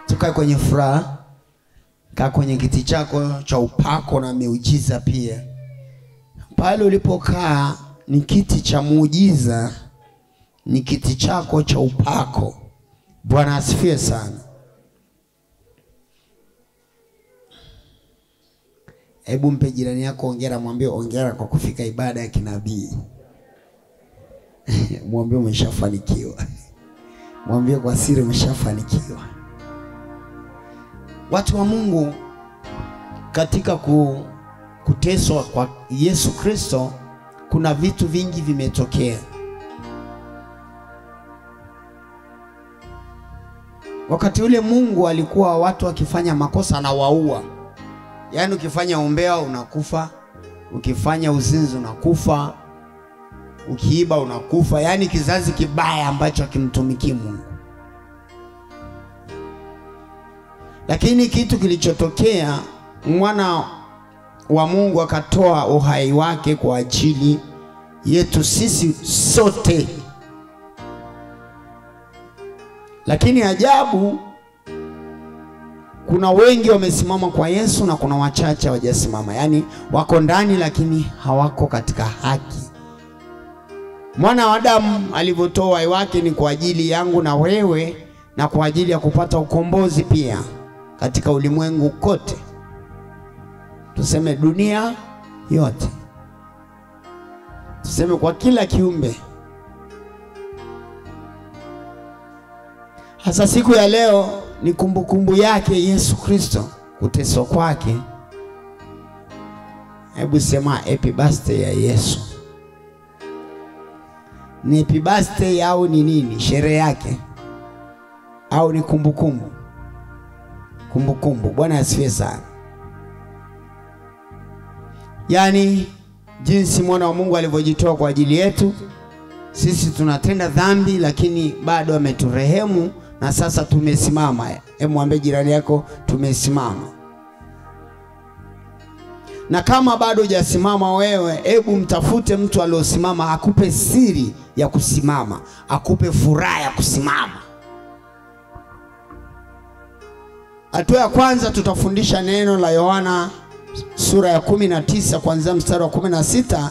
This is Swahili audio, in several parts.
Tukae kwenye furaha. Kaa kwenye kiti chako cha upako na miujiza pia. Pale ulipokaa ni kiti cha muujiza, ni kiti chako cha upako. Bwana asifiwe sana. Hebu mpe jirani yako hongera, mwambie hongera kwa kufika ibada ya kinabii. Mwambie umeshafanikiwa. Mwambie kwa siri umeshafanikiwa. Watu wa Mungu, katika kuteswa kwa Yesu Kristo kuna vitu vingi vimetokea. Wakati ule Mungu alikuwa watu wakifanya makosa na waua. Yaani ukifanya umbea unakufa, ukifanya uzinzi unakufa, ukiiba unakufa. Yaani kizazi kibaya ambacho hakimtumiki Mungu. Lakini kitu kilichotokea, mwana wa Mungu akatoa uhai wake kwa ajili yetu sisi sote. Lakini ajabu, kuna wengi wamesimama kwa Yesu na kuna wachache hawajasimama. Yaani wako ndani lakini hawako katika haki. Mwana wa Adamu alivyotoa uhai wake ni kwa ajili yangu na wewe, na kwa ajili ya kupata ukombozi pia katika ulimwengu kote. Tuseme dunia yote. Tuseme kwa kila kiumbe. Hasa siku ya leo ni kumbukumbu yake Yesu Kristo, kuteswa kwake. Hebu sema happy birthday ya Yesu. Ni happy birthday au ni nini? Sherehe yake au ni kumbukumbu? Kumbukumbu. Bwana asifiwe sana. Yaani jinsi mwana wa Mungu alivyojitoa kwa ajili yetu. Sisi tunatenda dhambi lakini bado ameturehemu na sasa tumesimama. Hebu mwambie jirani yako tumesimama. Na kama bado hujasimama wewe, hebu mtafute mtu aliyosimama akupe siri ya kusimama, akupe furaha ya kusimama. Hatua ya kwanza tutafundisha neno la Yohana sura ya 19 kuanzia mstari wa 16.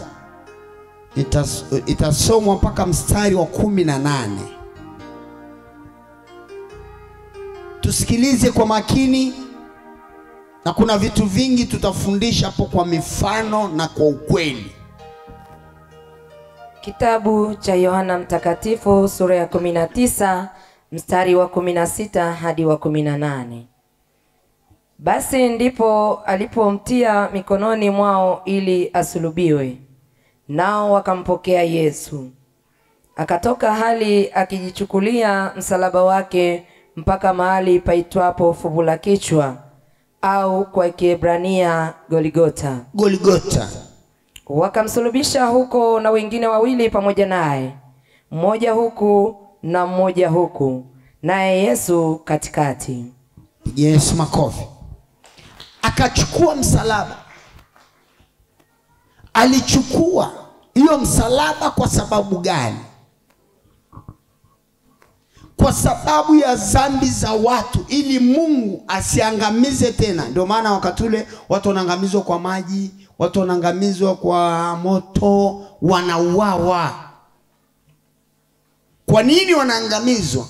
Itasomwa mpaka mstari wa 18. Tusikilize kwa makini, na kuna vitu vingi tutafundisha hapo kwa mifano na kwa ukweli. Kitabu cha Yohana Mtakatifu sura ya 19 mstari wa 16 hadi wa 18. Basi ndipo alipomtia mikononi mwao ili asulubiwe. Nao wakampokea Yesu. Akatoka hali akijichukulia msalaba wake mpaka mahali paitwapo fuvu la kichwa, au kwa Kiebrania Golgotha. Golgotha. Wakamsulubisha huko na wengine wawili pamoja naye, mmoja huku na mmoja huku, naye Yesu katikati. Yesu makofi. Akachukua msalaba. Alichukua hiyo msalaba kwa sababu gani? Kwa sababu ya dhambi za watu, ili Mungu asiangamize tena. Ndio maana wakati ule watu wanaangamizwa kwa maji, watu wanaangamizwa kwa moto, wanauawa. Kwa nini wanaangamizwa?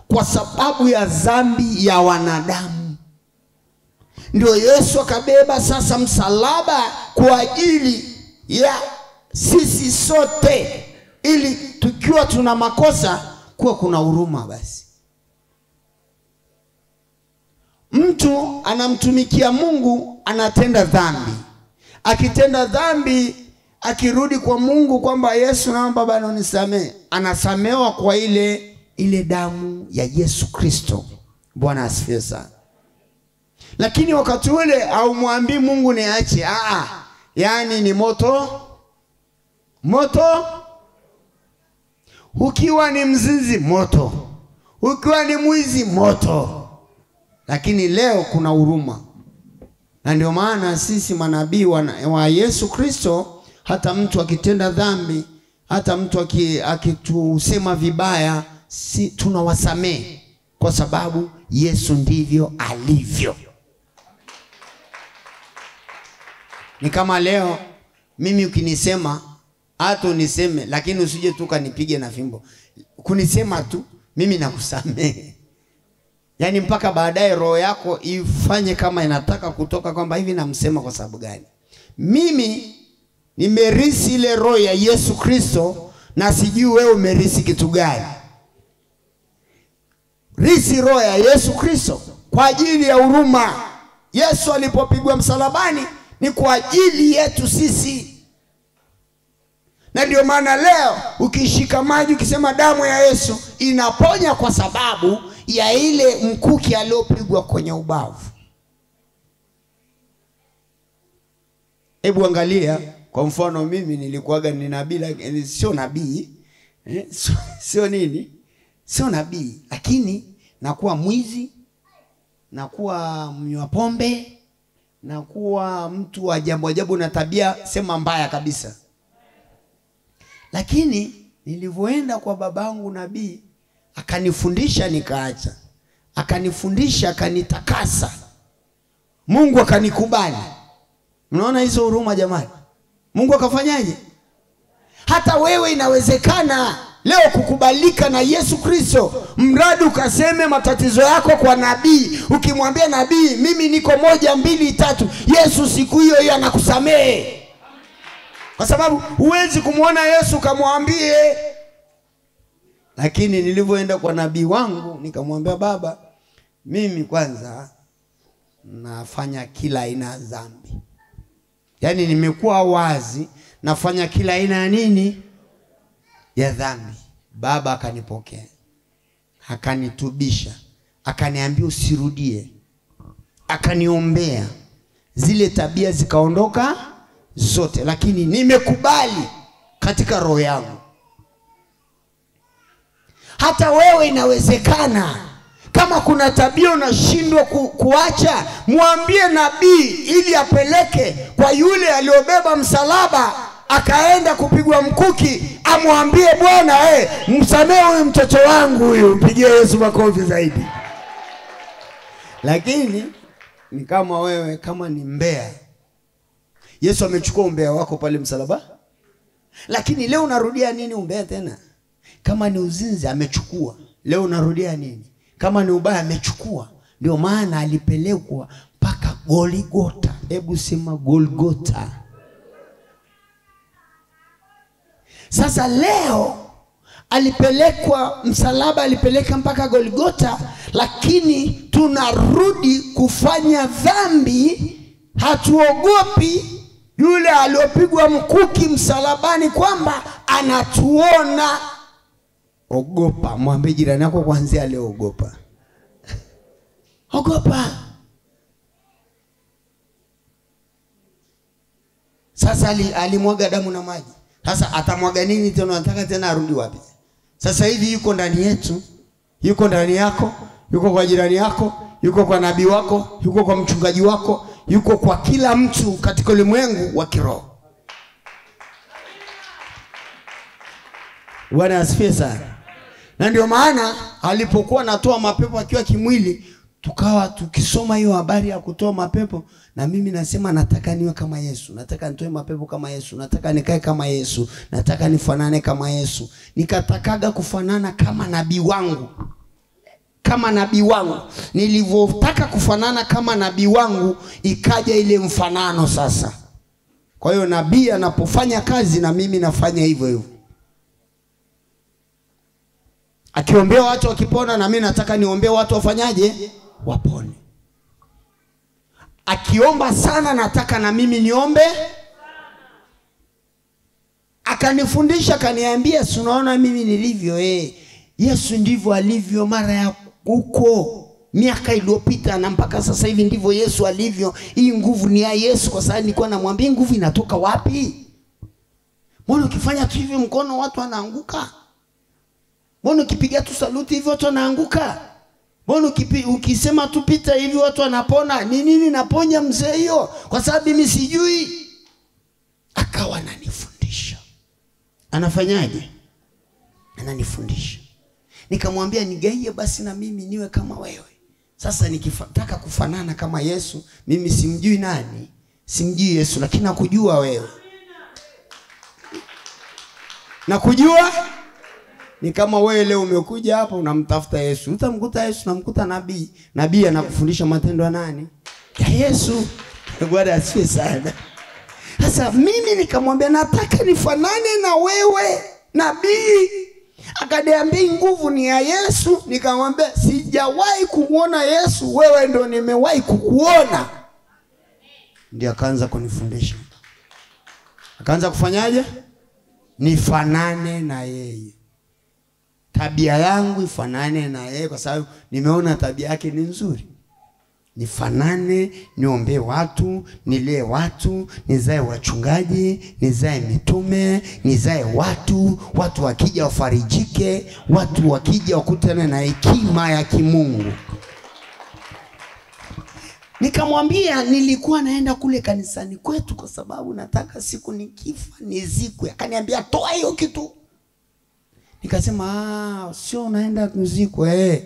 Kwa sababu ya dhambi ya wanadamu. Ndio Yesu akabeba sasa msalaba kwa ajili ya sisi sote, ili tukiwa tuna makosa kuwa kuna huruma. Basi mtu anamtumikia Mungu anatenda dhambi. Akitenda dhambi, akirudi kwa Mungu kwamba Yesu naomba Baba unisamehe, anasamehewa kwa ile damu ya Yesu Kristo. Bwana asifiwe sana. Lakini wakati ule haumwambii Mungu niache. Yaani ni moto. Ukiwa ni mzinzi moto, ukiwa ni mwizi moto. Lakini leo kuna huruma. Na ndio maana sisi manabii wa Yesu Kristo, hata mtu akitenda dhambi, hata mtu akitusema vibaya, tunawasamehe. kwa sababu Yesu ndivyo alivyo. Ni kama leo mimi ukinisema hata uniseme, lakini usije tu kanipige na fimbo. Kunisema tu mimi nakusamehe. Yaani mpaka baadaye roho yako ifanye kama inataka kutoka kwamba hivi namsema kwa sababu gani. Mimi nimerisi ile roho ya Yesu Kristo na sijui wewe umerisi kitu gani. Risi roho ya Yesu Kristo kwa ajili ya huruma. Yesu alipopigwa msalabani ni kwa ajili yetu sisi. Na ndio maana leo ukishika maji ukisema damu ya Yesu inaponya kwa sababu ya ile mkuki aliopigwa kwenye ubavu. Hebu angalia, kwa mfano mimi nilikuwaga ni nabii, lakini sio nabii. Sio nini? Sio nabii, lakini nakuwa mwizi, nakuwa mnywa pombe, nakuwa mtu wa ajabu na tabia sema mbaya kabisa. Lakini nilivyoenda kwa babangu nabii, akanifundisha nikaacha. Akanifundisha, akanitakasa. Mungu akanikubali. Mnaona hizo huruma jamani? Mungu akafanyaje? Hata wewe inawezekana leo kukubalika na Yesu Kristo, mradi ukaseme matatizo yako kwa nabii. Ukimwambia nabii mimi niko 1 2 3, Yesu siku hiyo hiyo anakusamehe. Kwa sababu huwezi kumuona Yesu kamwambie. Lakini nilivyoenda kwa nabii wangu nikamwambia, baba mimi kwanza nafanya kila aina ya dhambi. Yaani nimekuwa wazi, nafanya kila aina ya nini? Ya dhambi. Baba akanipokea, akanitubisha, akaniambia usirudie, akaniombea, zile tabia zikaondoka zote. Lakini nimekubali katika roho yangu. Hata wewe inawezekana, kama kuna tabia unashindwa kuacha, mwambie nabii ili apeleke kwa yule aliobeba msalaba akaenda kupigwa mkuki, amwambie Bwana msamehe huyu mtoto wangu huyu. Mpigie Yesu makofi zaidi. Lakini ni kama wewe kama ni mbea, Yesu amechukua umbea wako pale msalaba. Lakini leo unarudia nini umbea tena? Kama ni uzinzi amechukua, leo unarudia nini? Kama ni ubaya amechukua. Ndio maana alipelekwa mpaka Golgotha. Hebu sema Golgotha. Sasa leo alipelekwa msalaba, alipeleka mpaka Golgotha, lakini tunarudi kufanya dhambi. Hatuogopi yule aliopigwa mkuki msalabani kwamba anatuona. Ogopa. Mwambie jirani yako kuanzia leo ogopa. Ogopa. Sasa alimwaga damu na maji. Sasa atamwaga nini tena? Anataka tena arudi wapi? Sasa hivi yuko ndani yetu, yuko ndani yako, yuko kwa jirani yako, yuko kwa nabii wako, yuko kwa mchungaji wako, yuko kwa kila mtu katika ulimwengu wa kiroho. Bwana asifiwe sana. Na ndio maana alipokuwa anatoa mapepo akiwa kimwili, tukawa tukisoma hiyo habari ya kutoa mapepo, na mimi nasema nataka niwe kama Yesu, nataka nitoe mapepo kama Yesu, nataka nikae kama Yesu, nataka nifanane kama Yesu. Nikatakaga kufanana kama nabii wangu. Kama nabii wangu. Nilivyotaka kufanana kama nabii wangu, ikaja ile mfanano sasa. Kwa hiyo nabii anapofanya kazi na mimi nafanya hivyo hivyo. Akiombea watu wakipona, na mimi nataka niombee watu wafanyaje? Wapone. Akiomba sana, nataka na mimi niombe. Akanifundisha, akaniambia, si unaona mimi nilivyo? Yesu ndivyo alivyo mara ya huko miaka iliyopita, na mpaka sasa hivi ndivyo Yesu alivyo. Hii nguvu ni ya Yesu. Kwa sababu nilikuwa namwambia nguvu inatoka wapi? Mbona ukifanya tu hivi mkono watu wanaanguka? Mbona ukipiga tu saluti hivi watu wanaanguka? Mbona ukisema tu pita hivi watu wanapona? Ni nini naponya mzee hiyo? Kwa sababu mimi sijui. Akawa ananifundisha. Anafanyaje? Ananifundisha. Nikamwambia nigaie basi na mimi niwe kama wewe. Sasa nikitaka kufanana kama Yesu, mimi simjui nani? Simjui Yesu, lakini nakujua wewe. Nakujua? Ni kama wewe leo umekuja hapa unamtafuta Yesu. Utamkuta Yesu, unamkuta nabii. Nabii anakufundisha matendo ya nani? Ya Yesu. Bwana asifiwe sana. Sasa mimi nikamwambia nataka nifanane na wewe nabii. Akaniambia nguvu ni ya Yesu. Nikamwambia sijawahi kuona Yesu, wewe ndo nimewahi kukuona. Ndio akaanza kunifundisha. Akaanza kufanyaje? Nifanane na yeye. Tabia yangu ifanane na yeye kwa sababu nimeona tabia yake ni nzuri. Nifanane, niombe watu, nilee watu, nizae wachungaji, nizae mitume, nizae watu wakija wafarijike, watu wakija wakutane na hekima ya kimungu. Nikamwambia nilikuwa naenda kule kanisani kwetu kwa sababu nataka siku nikifa nizikwe. Akaniambia toa hiyo kitu. Nikasema sio naenda kuzikwe,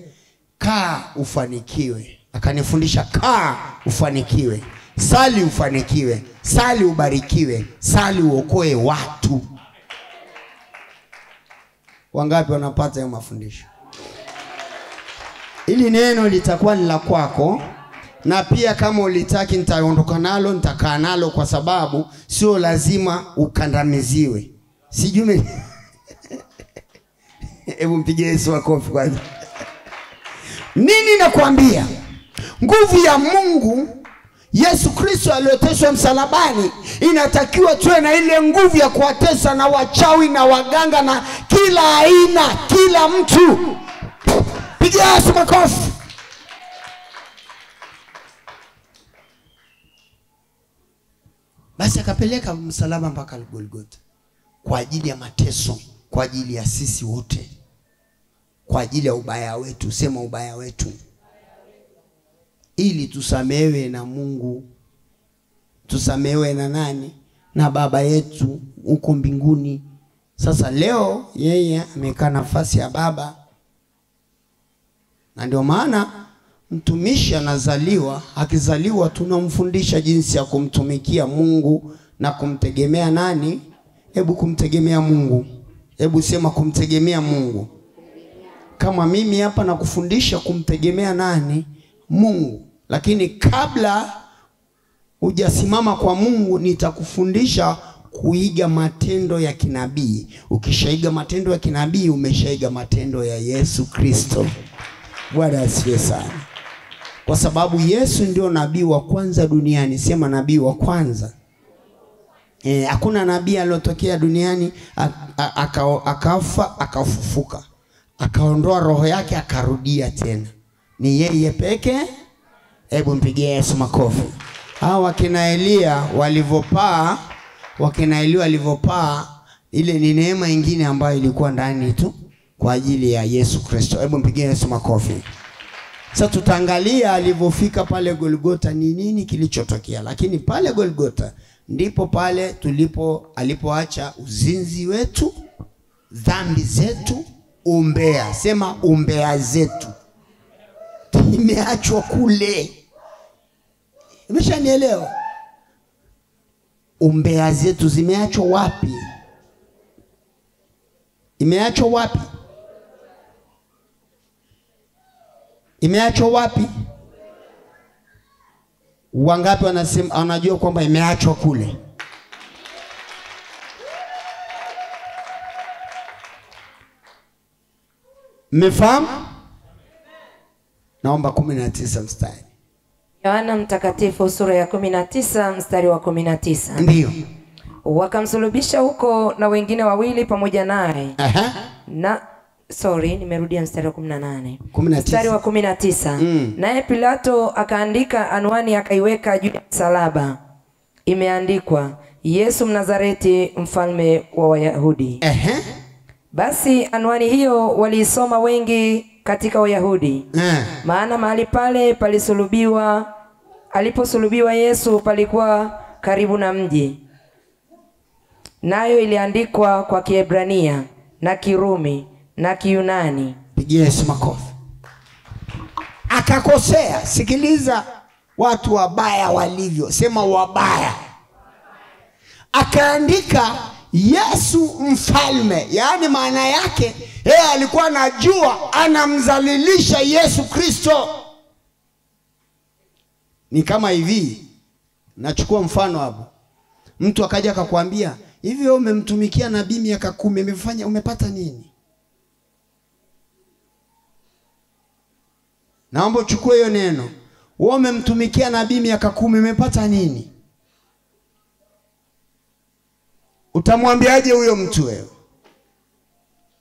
kaa ufanikiwe. Akanifundisha kaa ufanikiwe, sali ufanikiwe, sali ubarikiwe, sali uokoe watu. Wangapi wanapata hayo mafundisho? Ili neno litakuwa ni la kwako, na pia kama ulitaki nitaondoka nalo, nitakaa nalo kwa sababu sio lazima ukandamiziwe. Sijui hebu mpige Yesu makofi kwanza. Nini nakwambia? Nguvu ya Mungu Yesu Kristo aliyoteswa msalabani, inatakiwa tuwe na ile nguvu ya kuwatesa na wachawi na waganga na kila aina, kila mtu. Piga Yesu makofi. Basi akapeleka msalaba mpaka Golgotha kwa ajili ya mateso, kwa ajili ya sisi wote, kwa ajili ya ubaya wetu. Sema ubaya wetu. Ili tusamehewe na Mungu. Tusamehewe na nani? Na Baba yetu huko mbinguni. Sasa leo yeye amekaa nafasi ya Baba. Na ndio maana mtumishi anazaliwa, akizaliwa tunamfundisha jinsi ya kumtumikia Mungu na kumtegemea nani? Hebu kumtegemea Mungu. Hebu sema kumtegemea Mungu. Kama mimi hapa nakufundisha kumtegemea nani? Mungu. Lakini kabla hujasimama kwa Mungu, nitakufundisha kuiga matendo ya kinabii. Ukishaiga matendo ya kinabii, umeshaiga matendo ya Yesu Kristo. Bwana asifiwe sana. Kwa sababu Yesu ndio nabii wa kwanza duniani. Sema nabii wa kwanza. Hakuna nabii aliyotokea duniani akafa akafufuka, akaondoa roho yake akarudia tena. Ni yeye pekee. Hebu mpigie Yesu makofi. Hao wakina Elia walivopaa, ile ni neema nyingine ambayo ilikuwa ndani tu kwa ajili ya Yesu Kristo. Hebu mpigie Yesu makofi. Sasa tutaangalia alivofika pale Golgotha ni nini kilichotokea. Lakini pale Golgotha ndipo pale alipoacha uzinzi wetu, dhambi zetu, umbea. Sema umbea zetu. Imeachwa kule. Umeshanielewa? Umbea zetu zimeachwa wapi? Imeachwa wapi? Imeachwa wapi? Wangapi wanajua kwamba imeachwa kule? Mmefahamu? Naomba 19 mstari. Yohana Mtakatifu sura ya 19 mstari wa 19. Ndio. Wakamsulubisha huko na wengine wawili pamoja naye. Nimerudia mstari wa 18. Mstari wa 19. Naye Pilato akaandika anwani akaiweka juu ya msalaba. Imeandikwa Yesu Mnazareti, mfalme wa Wayahudi. Basi anwani hiyo waliisoma wengi katika Wayahudi. Maana mahali pale aliposulubiwa Yesu palikuwa karibu na mji. Nayo iliandikwa kwa Kiebrania na Kirumi na Kiyunani. Pigia Yesu makofi. Akakosea. Sikiliza watu wabaya walivyo. Sema wabaya. Akaandika Yesu mfalme. Yaani maana yake yeye alikuwa anajua anamzalilisha Yesu Kristo. Ni kama hivi. Nachukua mfano hapo. Mtu akaja akakwambia, hivi wewe umemtumikia nabii miaka 10, umepata nini? Naomba uchukue hiyo neno. Wewe umemtumikia nabii miaka 10, umepata nini? Utamwambiaje huyo mtu wewe?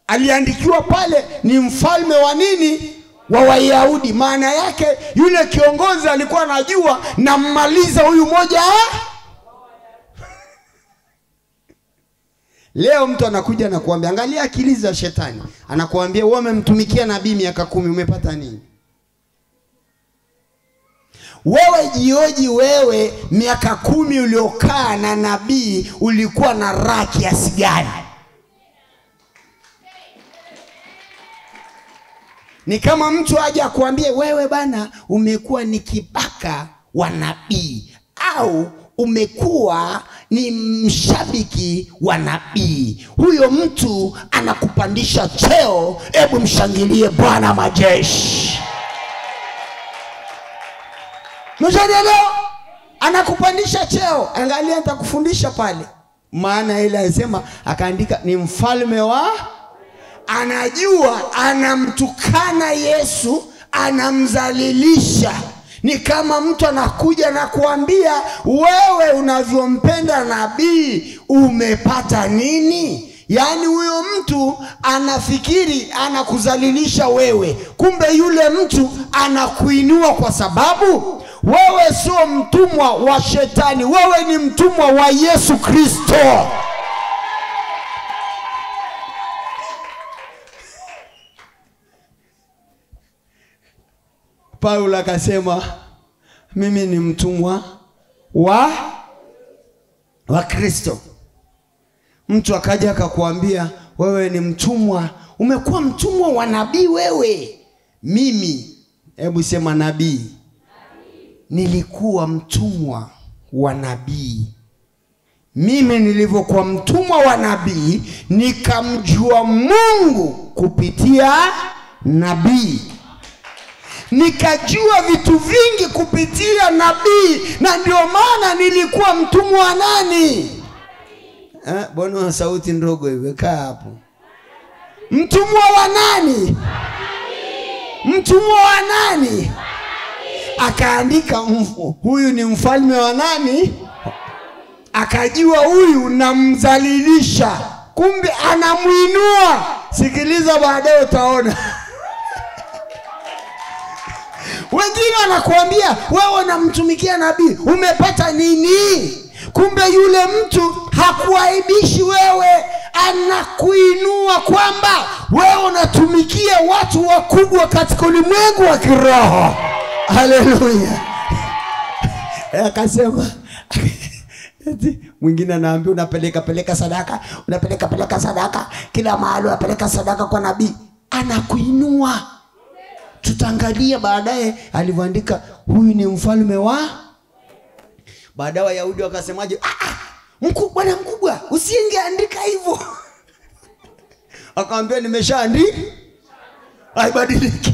Aliandikiwa pale ni mfalme wa nini? Wa Wayahudi. Maana yake yule kiongozi alikuwa anajua nammaliza huyu moja. Leo mtu anakuja na kuambia, angalia akili za shetani. Anakuambia wewe umemtumikia nabii miaka 10, umepata nini? Wewe jioji, wewe miaka 10 uliokaa na nabii ulikuwa na raha kiasi gani? Ni kama mtu aje akuambie wewe bana umekuwa ni kibaka wa nabii au umekuwa ni mshabiki wa nabii. Huyo mtu anakupandisha cheo. Hebu mshangilie Bwana majeshi. Mshangilie, anakupandisha cheo. Angalia nitakufundisha pale. Maana ile anasema akaandika ni mfalme wa, anajua anamtukana Yesu, anamzalilisha. Ni kama mtu anakuja na kuambia wewe unavyompenda nabii umepata nini? Yaani huyo mtu anafikiri anakuzalilisha wewe. Kumbe yule mtu anakuinua kwa sababu wewe sio mtumwa wa shetani. Wewe ni mtumwa wa Yesu Kristo. Paulo akasema mimi ni mtumwa wa Kristo. Mtu akaja akakuambia wewe ni mtumwa, umekuwa mtumwa wa nabii wewe. Mimi, hebu sema nabii. Nilikuwa mtumwa wa nabii. Mimi nilivyokuwa mtumwa wa nabii nikamjua Mungu kupitia nabii. Nikajua vitu vingi kupitia nabii, na ndio maana nilikuwa mtumwa wa nani? Bwana sauti ndogo hivi, kaa hapo. Mtumwa wa nani? Mtumwa wa nani? Akaandika huyu ni mfalme wa nani? Akajua huyu namzalilisha, kumbe anamuinua. Sikiliza baadaye utaona. Wengine wanakuambia wewe unamtumikia nabii, umepata nini? Kumbe yule mtu hakuaibishi wewe, anakuinua kwamba wewe unatumikia watu wakubwa katika ulimwengu wa kiroho. Haleluya. Akasema mwingine anaambia unapeleka sadaka, kila mahali unapeleka sadaka kwa nabii, anakuinua. Tutaangalia baadaye alivyoandika huyu ni mfalme wa. Baadaye Wayahudi wakasemaje? Bwana mkubwa, usingeandika hivyo. Akamwambia nimeshaandika, haibadiliki.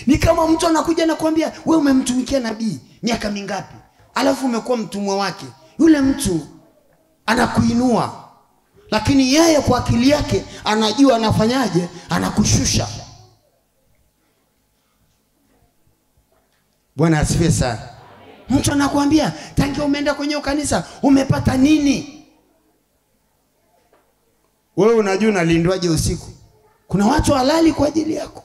Ni kama mtu anakuja na kuambia wewe umemtumikia nabii miaka mingapi, alafu umekuwa mtumwa wake. Yule mtu anakuinua, lakini yeye kwa akili yake anajua anafanyaje, anakushusha. Bwana asifiwe sana. Mtu anakuambia tangia umeenda kwenye kanisa umepata nini? Wewe unajua unalindwaje usiku? Kuna watu halali kwa ajili yako.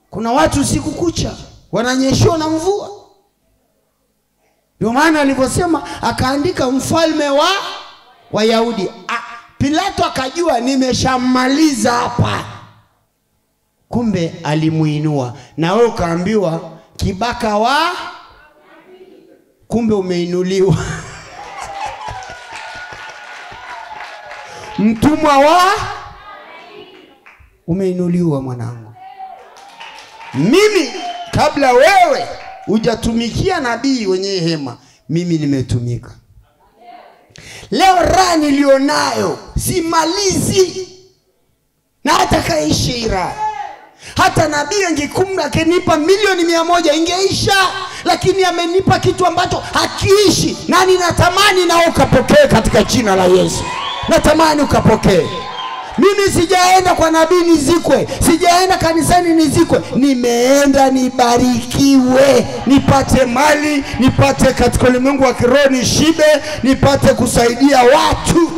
Kuna watu usiku kucha wananyeshewa na mvua. Ndio maana alivyosema akaandika mfalme wa Wayahudi. Pilato akajua nimeshamaliza hapa. Kumbe alimuinua. Na wewe ukaambiwa kibaka wa, kumbe umeinuliwa. Mtumwa wa. Umeinuliwa mwanangu. Mimi kabla wewe hujatumikia nabii wenye hema, mimi nimetumika. Leo raha nilionayo simalizi, na hata kaishi raha. Hata nabii angekumla akinipa milioni 100 ingeisha, lakini amenipa kitu ambacho hakiishi, na ninatamani na ukapokee katika jina la Yesu. Natamani ukapokee. Mimi sijaenda kwa nabii nizikwe, sijaenda kanisani nizikwe, nimeenda nibarikiwe, nipate mali, nipate katika ulimwengu wa kiroho nishibe, nipate kusaidia watu.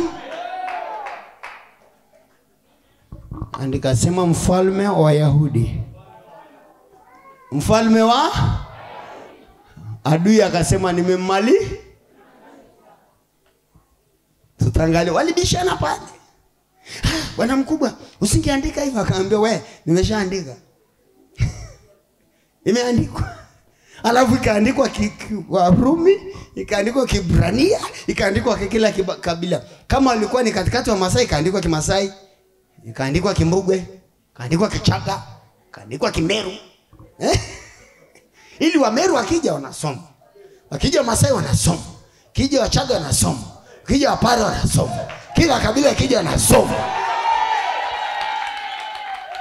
Andika sema mfalme wa Wayahudi. Mfalme wa adui akasema nimemmali. Tutangalie walibishana pale. Bwana mkubwa, usingeandika hivyo. Akaambia we, nimeshaandika. Imeandikwa. Alafu ikaandikwa kwa Rumi, ikaandikwa Kibrania, ikaandikwa kila kabila. Kama alikuwa ni katikati wa Masai, ikaandikwa Kimasai, ikaandikwa Kimbugwe, ikaandikwa Kichaga, ikaandikwa Kimeru. Ili Wameru wakija wanasoma. Wakija Masai wanasoma. Kija Wachaga wanasoma. Kija Wapare wanasoma. Kila kabila kija wanasoma.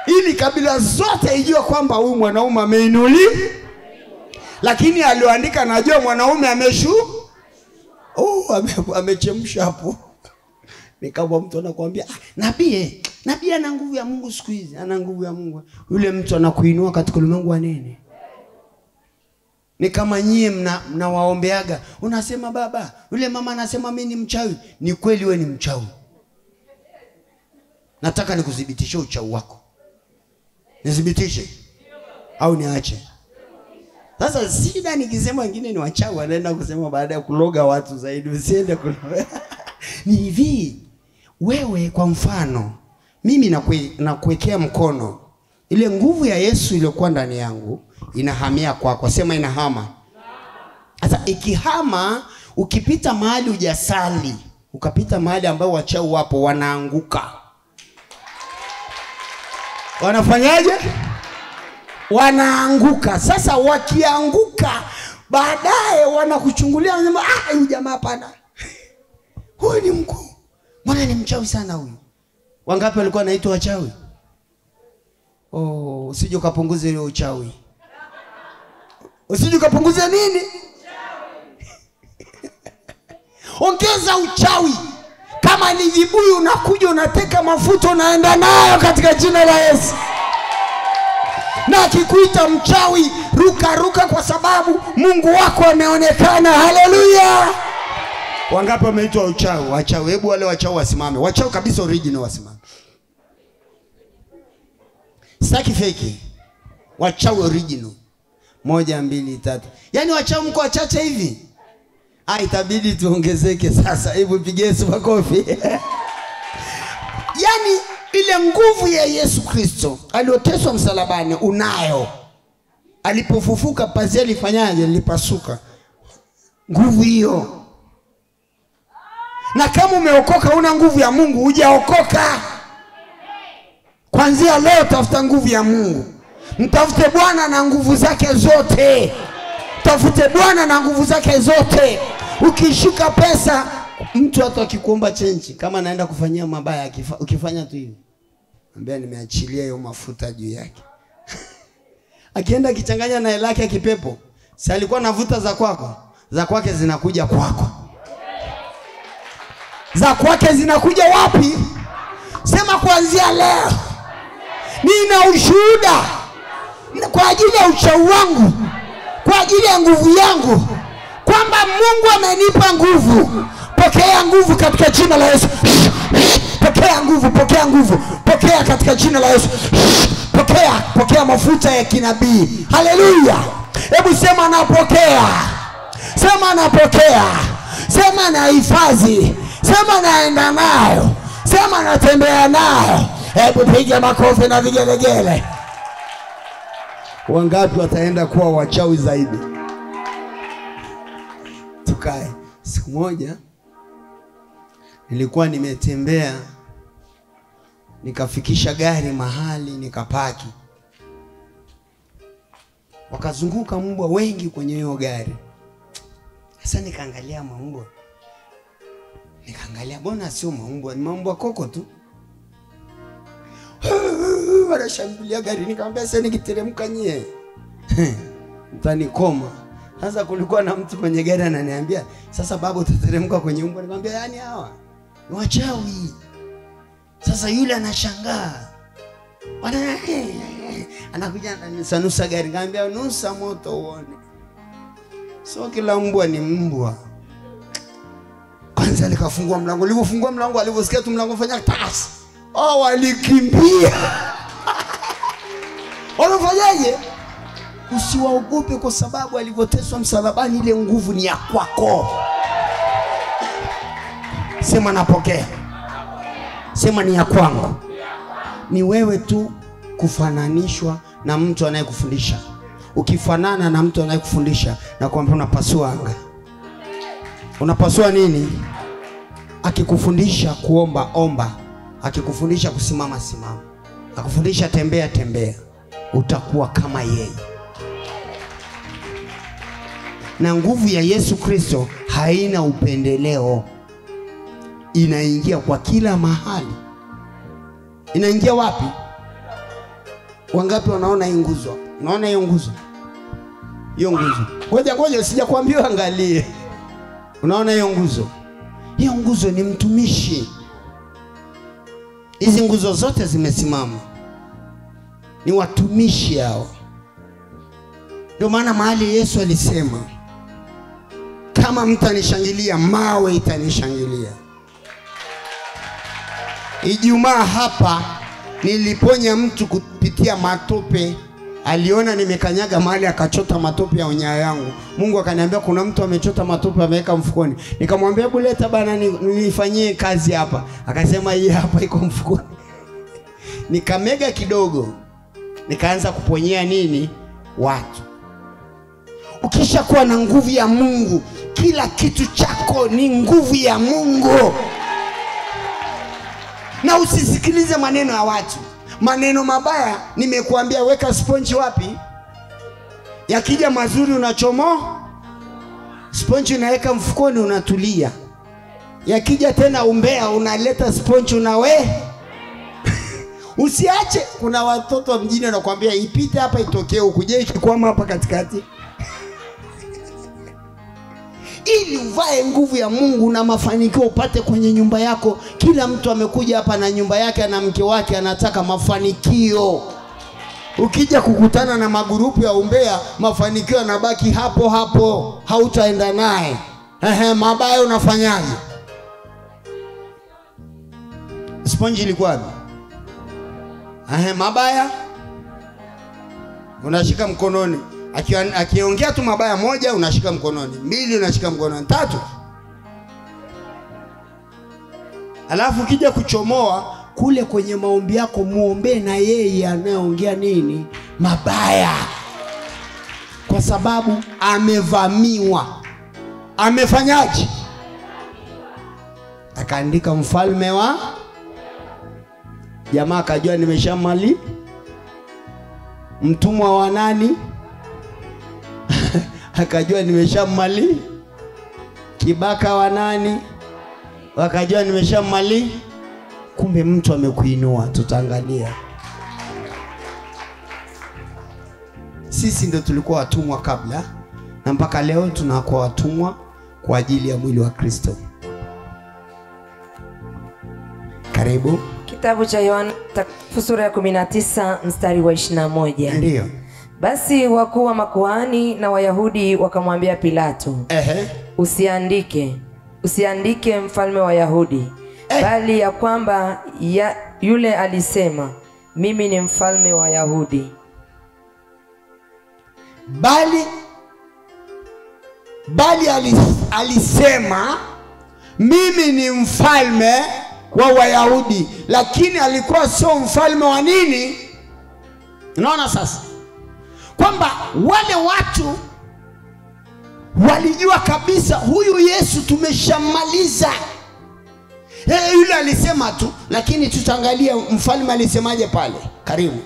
Ili kabila zote ijue kwamba huyu mwanaume ameinuliwa. Lakini alioandika najua mwanaume amechemsha hapo. Ni kama mtu anakuambia nabii ana nguvu ya Mungu siku hizi, ana nguvu ya Mungu. Yule mtu anakuinua katika ulimwengu wa nini? Ni kama nyie mnawaombeaga. Unasema baba, yule mama anasema mimi ni mchawi. Ni kweli wewe ni mchawi. Nataka nikudhibitishe uchawi wako. Nidhibitishe au niache? Sasa shida nikisema wengine ni wachawi, wanaenda kusema baada ya kuloga watu zaidi. Usiende kuloga. Ni hivi, wewe kwa mfano, mimi nakuwekea mkono. Ile nguvu ya Yesu iliyokuwa ndani yangu inahamia kwako. Sema inahama. Sasa ikihama, ukipita mahali hujasali, ukapita mahali ambao wachawi wapo, wanaanguka. Wanafanyaje? Wanaanguka. Sasa wakianguka, baadaye wanakuchungulia, wanasema huyu jamaa hapana. Huyu ni mkuu. Mbona ni mchawi sana huyu? Wangapi walikuwa wanaitwa wachawi? Usije ukapunguze ile uchawi. Usije ukapunguze nini? Ongeza uchawi. Kama ni vibuyu unakuja unateka mafuta unaenda nayo katika jina la Yesu. Na akikuita mchawi, ruka kwa sababu Mungu wako ameonekana. Haleluya. Wangapi wameitwa uchawi? Wachawi, hebu wale wachawi wasimame. Wachawi kabisa original wasimame. Sitaki fake. Wachawi original. 1 2 3. Yaani wachawi mko wachache hivi. Itabidi tuongezeke sasa. Hebu pigie Yesu makofi. Yaani ile nguvu ya Yesu Kristo alioteswa msalabani unayo. Alipofufuka pazia lifanyaje? Lipasuka. Nguvu hiyo. Na kama umeokoka una nguvu ya Mungu, hujaokoka. Kuanzia leo tafuta nguvu ya Mungu. Mtafute Bwana na nguvu zake zote. Tafute Bwana na nguvu zake zote. Ukishika pesa, mtu hata akikuomba change, kama anaenda kufanyia mabaya, ukifanya tu hivi, ambia nimeachilia hiyo mafuta juu yake. Akienda kichanganya na hela yake ya kipepo, si alikuwa anavuta za kwako, za kwake zinakuja kwako. Za kwake zinakuja wapi? Sema kuanzia leo nina ushuhuda kwa ajili ya uchawi wangu, kwa ajili ya nguvu yangu, kwamba Mungu amenipa nguvu. Pokea nguvu katika jina la Yesu. Pokea nguvu, pokea nguvu. Pokea katika jina la Yesu. Pokea mafuta ya kinabii. Haleluya. Hebu sema napokea. Sema napokea. Sema nahifadhi. Sema naenda nayo. Sema natembea nayo. Hebu piga makofi na vigelegele. Wangapi wataenda kuwa wachawi zaidi? Tukae. Siku moja nilikuwa nimetembea nikafikisha gari mahali nikapaki. Wakazunguka mbwa wengi kwenye hiyo gari. Sasa nikaangalia mbwa. Nikaangalia mbona sio mbwa, ni mbwa koko tu. Wanashambulia gari. Nikamwambia sasa nikiteremka nyie mtanikoma. Sasa kulikuwa na mtu kwenye gari ananiambia, sasa baba utateremka kwenye mbwa. Nikamwambia yani hawa ni wachawi. Sasa yule anashangaa. Anakuja ananisanusa gari. Nikamwambia nusa moto uone. So kila mbwa ni mbwa. Kwanza nikafungua mlango. Nilipofungua mlango alivyosikia tu mlango fanya tas. Oh, walikimbia. Wanafanyaje? Usiwaogope kwa sababu alivyoteswa msalabani ile nguvu ni ya kwako. Sema napokea. Sema ni ya kwangu. Ni wewe tu kufananishwa na mtu anayekufundisha. Ukifanana na mtu anayekufundisha na kwamba unapasua anga. Unapasua nini? Akikufundisha kuomba, omba. Akikufundisha kusimama, simama. Akikufundisha tembea, tembea. Utakuwa kama yeye. Na nguvu ya Yesu Kristo haina upendeleo. Inaingia kwa kila mahali. Inaingia wapi? Wangapi wanaona hii nguzo? Unaona hiyo nguzo? Hiyo nguzo. Ngoja sijakwambia angalie. Unaona hiyo nguzo? Hiyo nguzo ni mtumishi. Hizi nguzo zote zimesimama. Ni watumishi hao. Ndio maana mahali Yesu alisema, kama mtanishangilia mawe itanishangilia. Ijumaa hapa niliponya mtu kupitia matope. Aliona nimekanyaga mahali akachota matope ya unyayo yangu. Mungu akaniambia kuna mtu amechota matope ameweka mfukoni. Nikamwambia hebu leta bana nifanyie kazi hapa. Akasema hii hapa iko mfukoni. Nikamega kidogo. Nikaanza kuponyea nini? Watu. Ukishakuwa na nguvu ya Mungu, kila kitu chako ni nguvu ya Mungu. Na usisikilize maneno ya watu. Maneno mabaya nimekuambia weka sponge wapi? Yakija mazuri unachomo. Sponge unaweka mfukoni unatulia. Yakija tena umbea unaleta sponge unawe. Usiache. Kuna watoto mjini wanakuambia ipite hapa itokee huku, je ikikwama hapa katikati. Ili uvae nguvu ya Mungu na mafanikio upate kwenye nyumba yako. Kila mtu amekuja hapa na nyumba yake na mke wake anataka mafanikio. Ukija kukutana na magurupu ya umbea, mafanikio yanabaki hapo hapo, hautaenda naye. Mabaya unafanyaje? Sponge ilikuwa wapi? Mabaya unashika mkononi. Akiongea tu mabaya moja unashika mkononi, mbili unashika mkononi, tatu. Alafu kija kuchomoa kule kwenye maombi yako muombe na yeye anayeongea nini? Mabaya. Kwa sababu amevamiwa. Amefanyaje? Akaandika mfalme wa jamaa akajua nimeshamali. Mtumwa wa nani? Akajua nimeshamali. Kibaka wa nani? Wakajua nimeshamali. Kumbe mtu amekuinua. Tutaangalia. Sisi ndio tulikuwa watumwa kabla, na mpaka leo tunakuwa watumwa kwa ajili ya mwili wa Kristo. Karibu. Kitabu cha Yohana sura ya 19 mstari wa 21. Ndio. Basi wakuu wa makuhani na Wayahudi wakamwambia Pilato, usiandike mfalme wa Wayahudi, bali ya kwamba yule alisema mimi ni mfalme wa Wayahudi. Bali alisema mimi ni mfalme wa Wayahudi, lakini alikuwa sio mfalme wa nini? Unaona sasa kwamba wale watu walijua kabisa huyu Yesu tumeshamaliza. Yule alisema tu, lakini tutaangalia mfalme alisemaje pale. Karibu.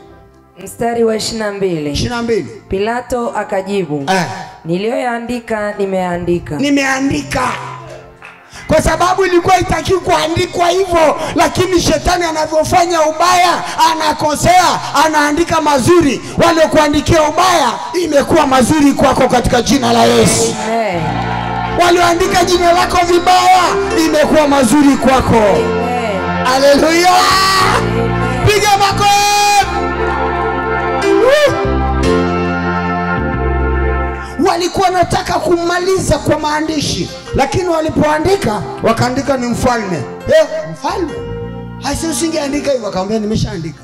Mstari wa 22. Pilato akajibu, niliyoyaandika nimeandika. Nimeandika. Kwa sababu ilikuwa itaki kuandikwa hivyo, lakini shetani anavyofanya ubaya, anakosea, anaandika mazuri. Wale kuandikia ubaya, imekuwa mazuri kwako katika jina la Yesu. Amen. Walioandika jina lako vibaya, imekuwa mazuri kwako. Amen. Haleluya. Piga makofi. Walikuwa nataka kumaliza kwa maandishi, lakini walipoandika wakaandika ni mfalme. Mfalme? Hasi usingeandika hivyo. Akamwambia nimeshaandika.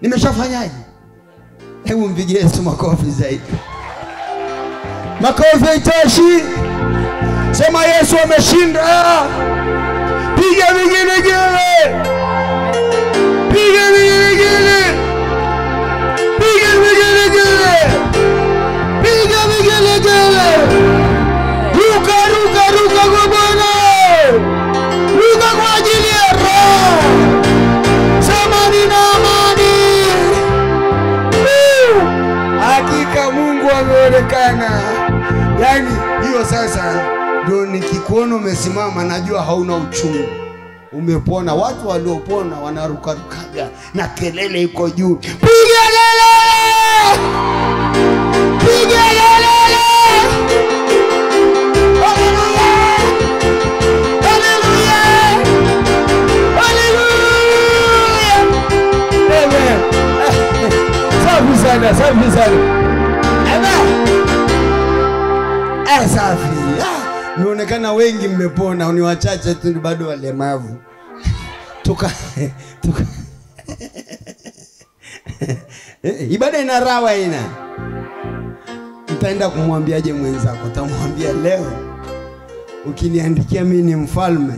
Nimeshafanyaje? Hebu mpigie Yesu makofi zaidi. Makofi haitoshi. Sema Yesu ameshinda. Piga vigelegele. Piga vigelegele. Piga vigelegele. Piga vigelegele. Ruka ruka ruka kwa Bwana. Ruka kwa ajili ya Roho. Sema nina amani. Hakika Mungu ameonekana. Yaani hiyo sasa ndio nikikuona umesimama najua hauna uchungu. Umepona. Watu waliopona wanarukarukaga na kelele iko juu. Piga kelele! Piga kelele! Haleluya! Haleluya! Haleluya! Amen. Safi sana, safi sana. Amen. Safi. Naonekana wengi mmepona, ni wachache tu bado walemavu. Ibada ina raha ina. Mtaenda kumwambiaje mwenzako? Utamwambia leo ukiniandikia mimi ni mfalme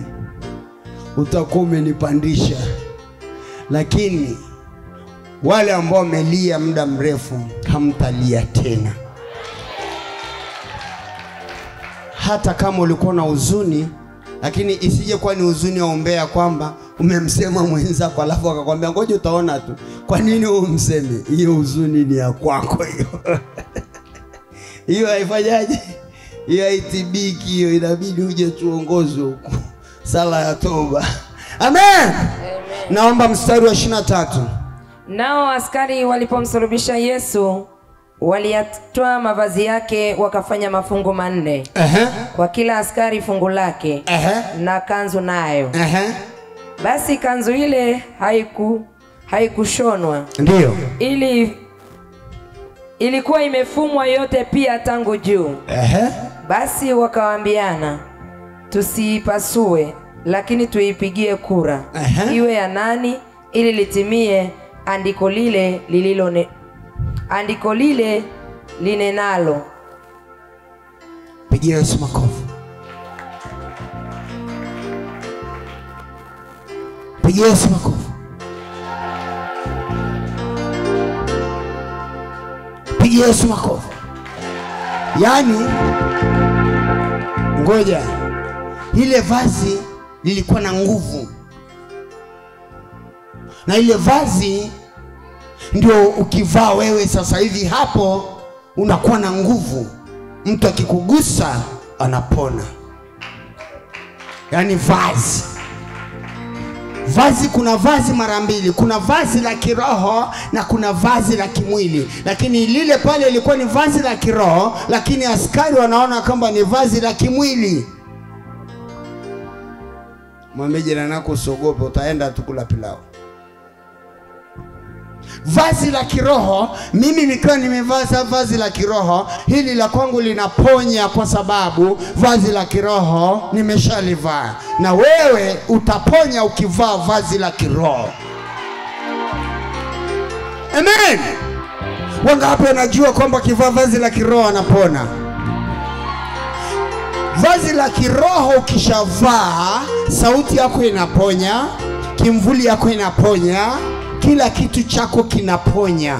utakuwa umenipandisha. Lakini wale ambao wamelia muda mrefu hamtalia tena. Hata kama ulikuwa na huzuni, lakini isije kuwa ni huzuni ya umbea kwamba umemsema mwenzako alafu akakwambia ngoja utaona tu. Kwa nini umseme? Hiyo huzuni ni ya kwako hiyo. Hiyo haifanyaje? Hiyo haitibiki, hiyo inabidi uje tuongozwe huko. Sala ya toba. Amen. Amen. Naomba mstari wa 23. Nao askari walipomsulubisha Yesu waliyatoa mavazi yake wakafanya mafungu 4. Kwa kila askari fungu lake. Na kanzu nayo. Basi kanzu ile haikushonwa. Ndio. Ilikuwa imefumwa yote pia tangu juu. Basi wakawaambiana, tusiipasue lakini tuipigie kura. Iwe ya nani, ili litimie andiko lile linenalo. Pigia Yesu makofi. Pigia Yesu makofi. Pigia Yesu makofi. Yaani ngoja, ile vazi lilikuwa na nguvu. Na ile vazi ndio ukivaa wewe sasa hivi hapo unakuwa na nguvu. Mtu akikugusa anapona. Yaani vazi. Vazi, kuna vazi mara mbili. Kuna vazi la kiroho na kuna vazi la kimwili. Lakini lile pale ilikuwa ni vazi la kiroho, lakini askari wanaona kwamba ni vazi la kimwili. Mwambie jirani yako usiogope, utaenda tu kula pilau. Vazi la kiroho, mimi nikiwa nimevaa vazi la kiroho, hili la kwangu linaponya kwa sababu vazi la kiroho nimeshalivaa. Na wewe utaponya ukivaa vazi la kiroho. Amen. Wangapi wanajua kwamba kivaa vazi la kiroho anapona? Vazi la kiroho ukishavaa, sauti yako inaponya, kimvuli yako inaponya, kila kitu chako kinaponya.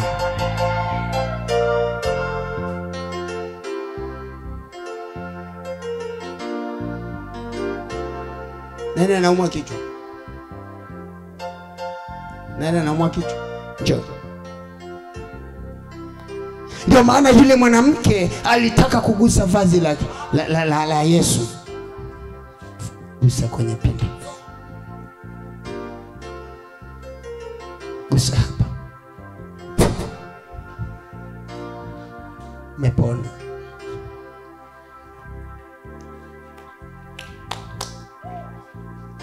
Nani anaumwa kichwa? Nani anaumwa kichwa? Njoo. Ndio maana yule mwanamke alitaka kugusa vazi la Yesu. Gusa kwenye pindo. Gusa hapa. Mepona.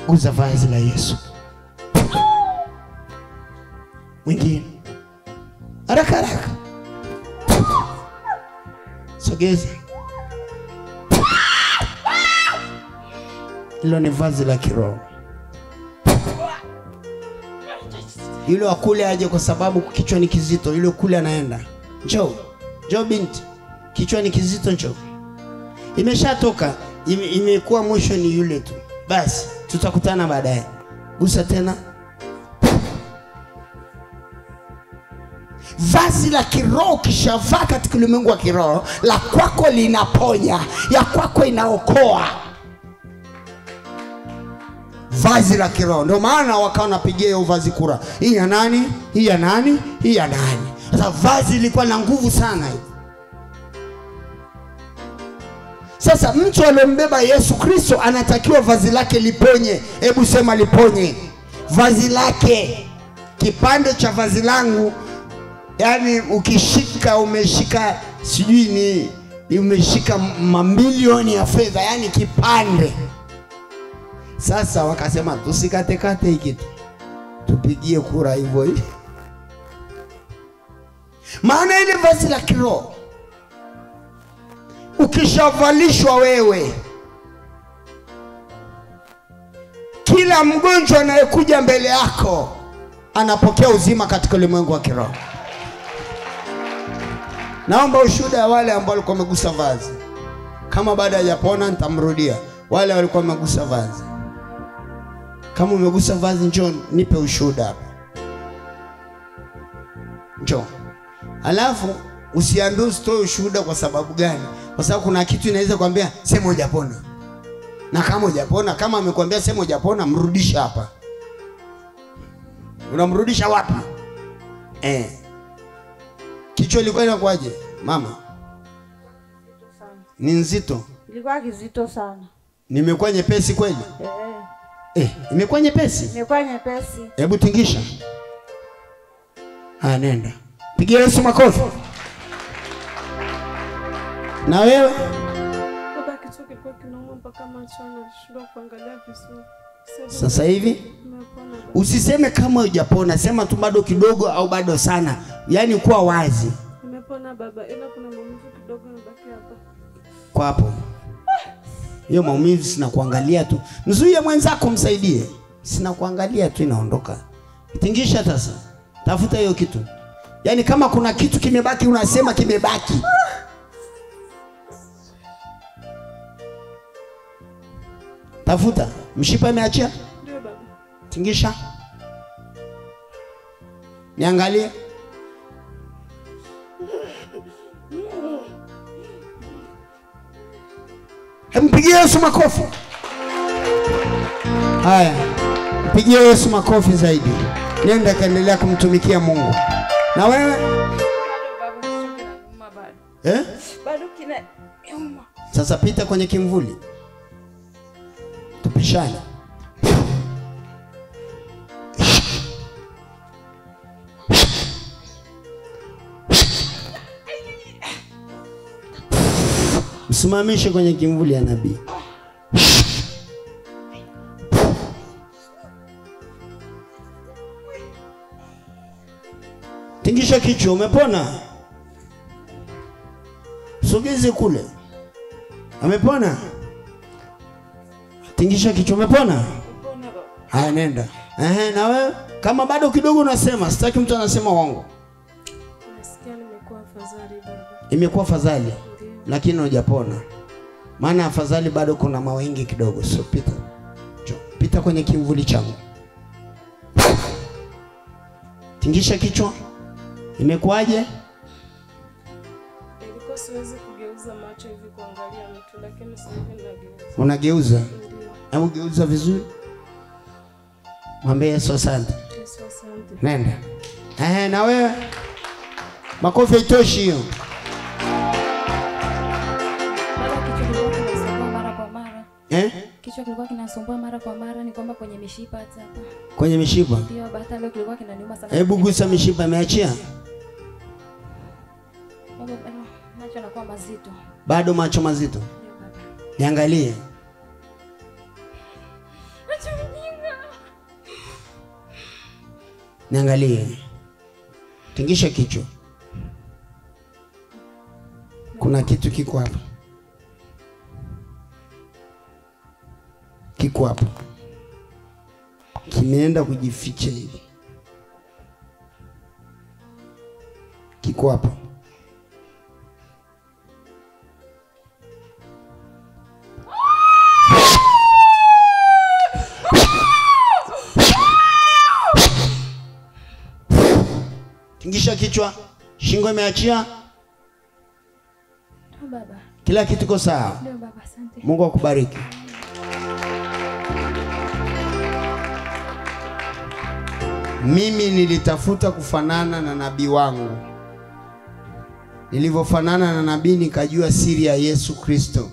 Gusa vazi la Yesu. Mwingine. Haraka haraka. Sogeza. Hilo ni vazi la kiroho. Yule wa kule aje kwa sababu kichwa ni kizito. Yule kule anaenda. Njoo. Njoo binti. Kichwa ni kizito, njoo. Imeshatoka. Imekuwa mwisho ni yule tu. Basi tutakutana baadaye. Gusa tena. Vazi la kiroho kishavaa katika ulimwengu wa kiroho, la kwako linaponya, ya kwako inaokoa. Vazi la kiroho. Ndio maana wakawa napigia hiyo vazi kura. Hii ya nani? Hii ya nani? Hii ya nani? Sasa vazi lilikuwa na nguvu sana hivi. Sasa mtu aliyembeba Yesu Kristo anatakiwa vazi lake liponye. Hebu sema liponye. Vazi lake, kipande cha vazi langu, yani ukishika umeshika sijui ni umeshika mamilioni ya fedha, yani kipande. Sasa wakasema tusikate hiki, tupigie kura hivyo hivi. Maana ile vazi la kiroho ukishavalishwa wewe, kila mgonjwa anayekuja mbele yako anapokea uzima katika ulimwengu wa kiroho. Naomba ushuhuda wale ambao walikuwa wamegusa vazi. Kama baada hajapona nitamrudia. Wale walikuwa wamegusa vazi. Kama umegusa vazi njoo nipe ushuhuda hapa. Njoo. Alafu usiambie usitoe ushuhuda kwa sababu gani? Kwa sababu kuna kitu inaweza kuambia sema hujapona. Na kama hujapona, kama amekwambia sema hujapona, mrudisha hapa. Unamrudisha wapi? Kichwa ilikuwa inakuaje mama? Ni nzito. Ilikuwa kizito sana. Nimekuwa nyepesi kweli? Imekuwa nyepesi? Imekuwa nyepesi. Hebu tingisha. Nenda. Pigia Yesu makofi. Na wewe? Baba, kichwa kilikuwa kinauma mpaka macho yanashindwa kuangalia vizuri. Sasa hivi? Usiseme kama hujapona, sema tu bado kidogo au bado sana. Yaani kuwa wazi. Nimepona baba, ila kuna maumivu kidogo yanabaki hapa. Kwa hapo. Hiyo maumivu sina kuangalia tu. Mzuie mwenzako msaidie. Sina kuangalia tu inaondoka. Tingisha sasa. Tafuta hiyo kitu. Yaani kama kuna kitu kimebaki unasema kimebaki. Tafuta. Mshipa imeachia? Ndio baba. Tingisha. Niangalie. Mpigie Yesu makofi. Haya. Mpigie Yesu makofi zaidi. Nenda kaendelea kumtumikia Mungu. Na wewe? Bado kinauma. Sasa pita kwenye kimvuli. Tupishane. Msimamishe kwenye kimvuli ya nabii. Tingisha kichwa, umepona? Sogeze kule. Amepona? Tingisha kichwa, umepona? Haya, nenda. Na wewe kama bado kidogo unasema, sitaki mtu anasema uongo. Nasikia nimekuwa afadhali baba. Imekuwa afadhali, lakini hujapona. Maana afadhali bado kuna mawingi kidogo. So pita. Pita kwenye kimvuli changu. Tingisha kichwa. Imekuaje? Ilikuwa siwezi kugeuza macho hivi kuangalia mtu, lakini sasa hivi nageuza. Unageuza? Hebu geuza vizuri. Mwambie Yesu asante. Yesu asante. Nenda. Na wewe? Makofi haitoshi hiyo. Kichwa kilikuwa kinasumbua mara kwa mara, ni kwamba kwenye mishipa hata hapa. Kwenye mishipa? Ndio, hata leo kilikuwa kinaniuma sana. Hebu gusa mishipa, imeachia? Baba, macho yanakuwa mazito. Bado macho mazito? Ndio baba. Niangalie. Macho mjinga. Niangalie. Tingisha kichwa. Kuna kitu kiko hapa. Kiko hapa. Kimeenda kujificha hivi. Kiko hapa. Tingisha kichwa. Shingo imeachia? Ndio baba. Kila kitu kiko sawa? Ndio baba, asante. Mungu akubariki. Mimi nilitafuta kufanana na nabii wangu. Nilivyofanana na nabii nikajua siri ya Yesu Kristo.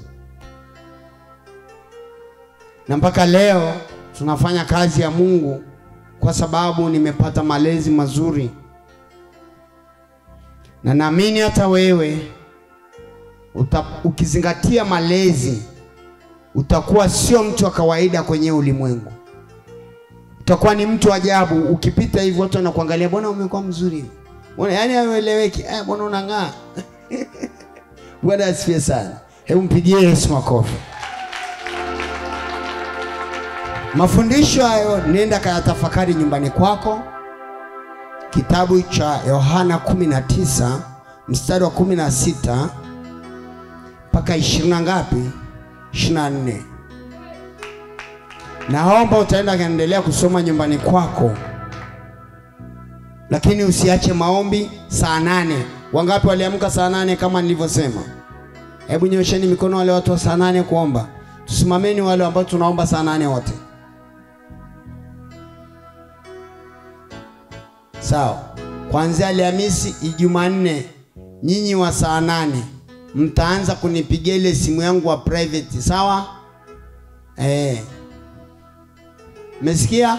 Na mpaka leo tunafanya kazi ya Mungu kwa sababu nimepata malezi mazuri. Na naamini hata wewe ukizingatia malezi utakuwa sio mtu wa kawaida kwenye ulimwengu. Utakuwa ni mtu ajabu. Ukipita hivyo watu wanakuangalia, bwana umekuwa mzuri. Bwana yani haueleweki. Bwana unang'aa. Bwana asifiwe sana. Hebu mpigie Yesu makofi. Mafundisho hayo nenda kayatafakari nyumbani kwako. Kitabu cha Yohana 19 mstari wa 16 mpaka 20 ngapi? 24. Naomba utaenda kaendelea kusoma nyumbani kwako. Lakini usiache maombi saa 8. Wangapi waliamka saa 8 kama nilivyosema? Hebu nyosheni mikono wale watu wa saa 8 kuomba. Tusimameni wale ambao tunaomba saa 8 wote. Sawa. Kuanzia Alhamisi, Jumanne, nyinyi wa saa 8 mtaanza kunipigia ile simu yangu wa private, sawa? Mesikia?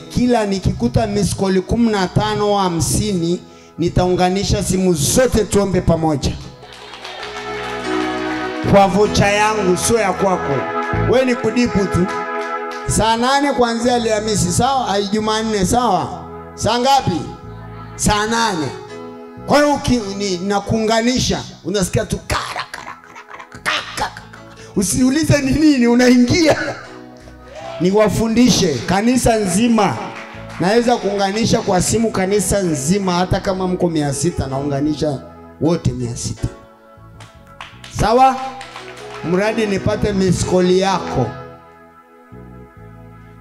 Kila nikikuta miss call 15 au 50 nitaunganisha simu zote tuombe pamoja. Kwa vocha yangu sio ya kwako. Wewe ni kudipu tu. Saa 8 kuanzia Alhamisi, sawa? Jumanne, sawa? Saa ngapi? Saa 8. Kwa hiyo nakuunganisha, unasikia tu kara. Usiulize ni nini, unaingia. Niwafundishe kanisa nzima. Naweza kuunganisha kwa simu kanisa nzima, hata kama mko 600 naunganisha wote 600. Sawa? Mradi nipate miss call yako.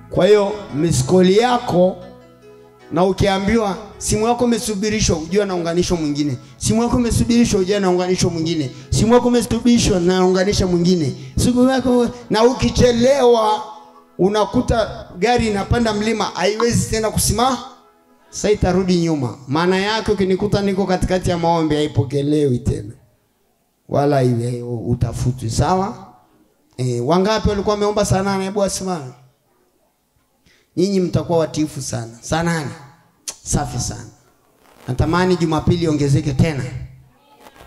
Kwa hiyo miss call yako, na ukiambiwa simu yako imesubirishwa, ujue naunganisho mwingine. Simu yako imesubirishwa, ujue naunganisho mwingine. Simu yako imesubirishwa, naunganisha mwingine. Simu yako, na ukichelewa unakuta gari inapanda mlima, haiwezi tena kusimama. Sasa itarudi nyuma. Maana yake ukinikuta niko katikati ya maombi haipokelewi tena. Wala ile utafutwi, sawa? Wangapi walikuwa wameomba saa 8? Hebu asimame. Nyinyi mtakuwa watiifu sana. Saa 8. Safi sana. Natamani Jumapili ongezeke tena.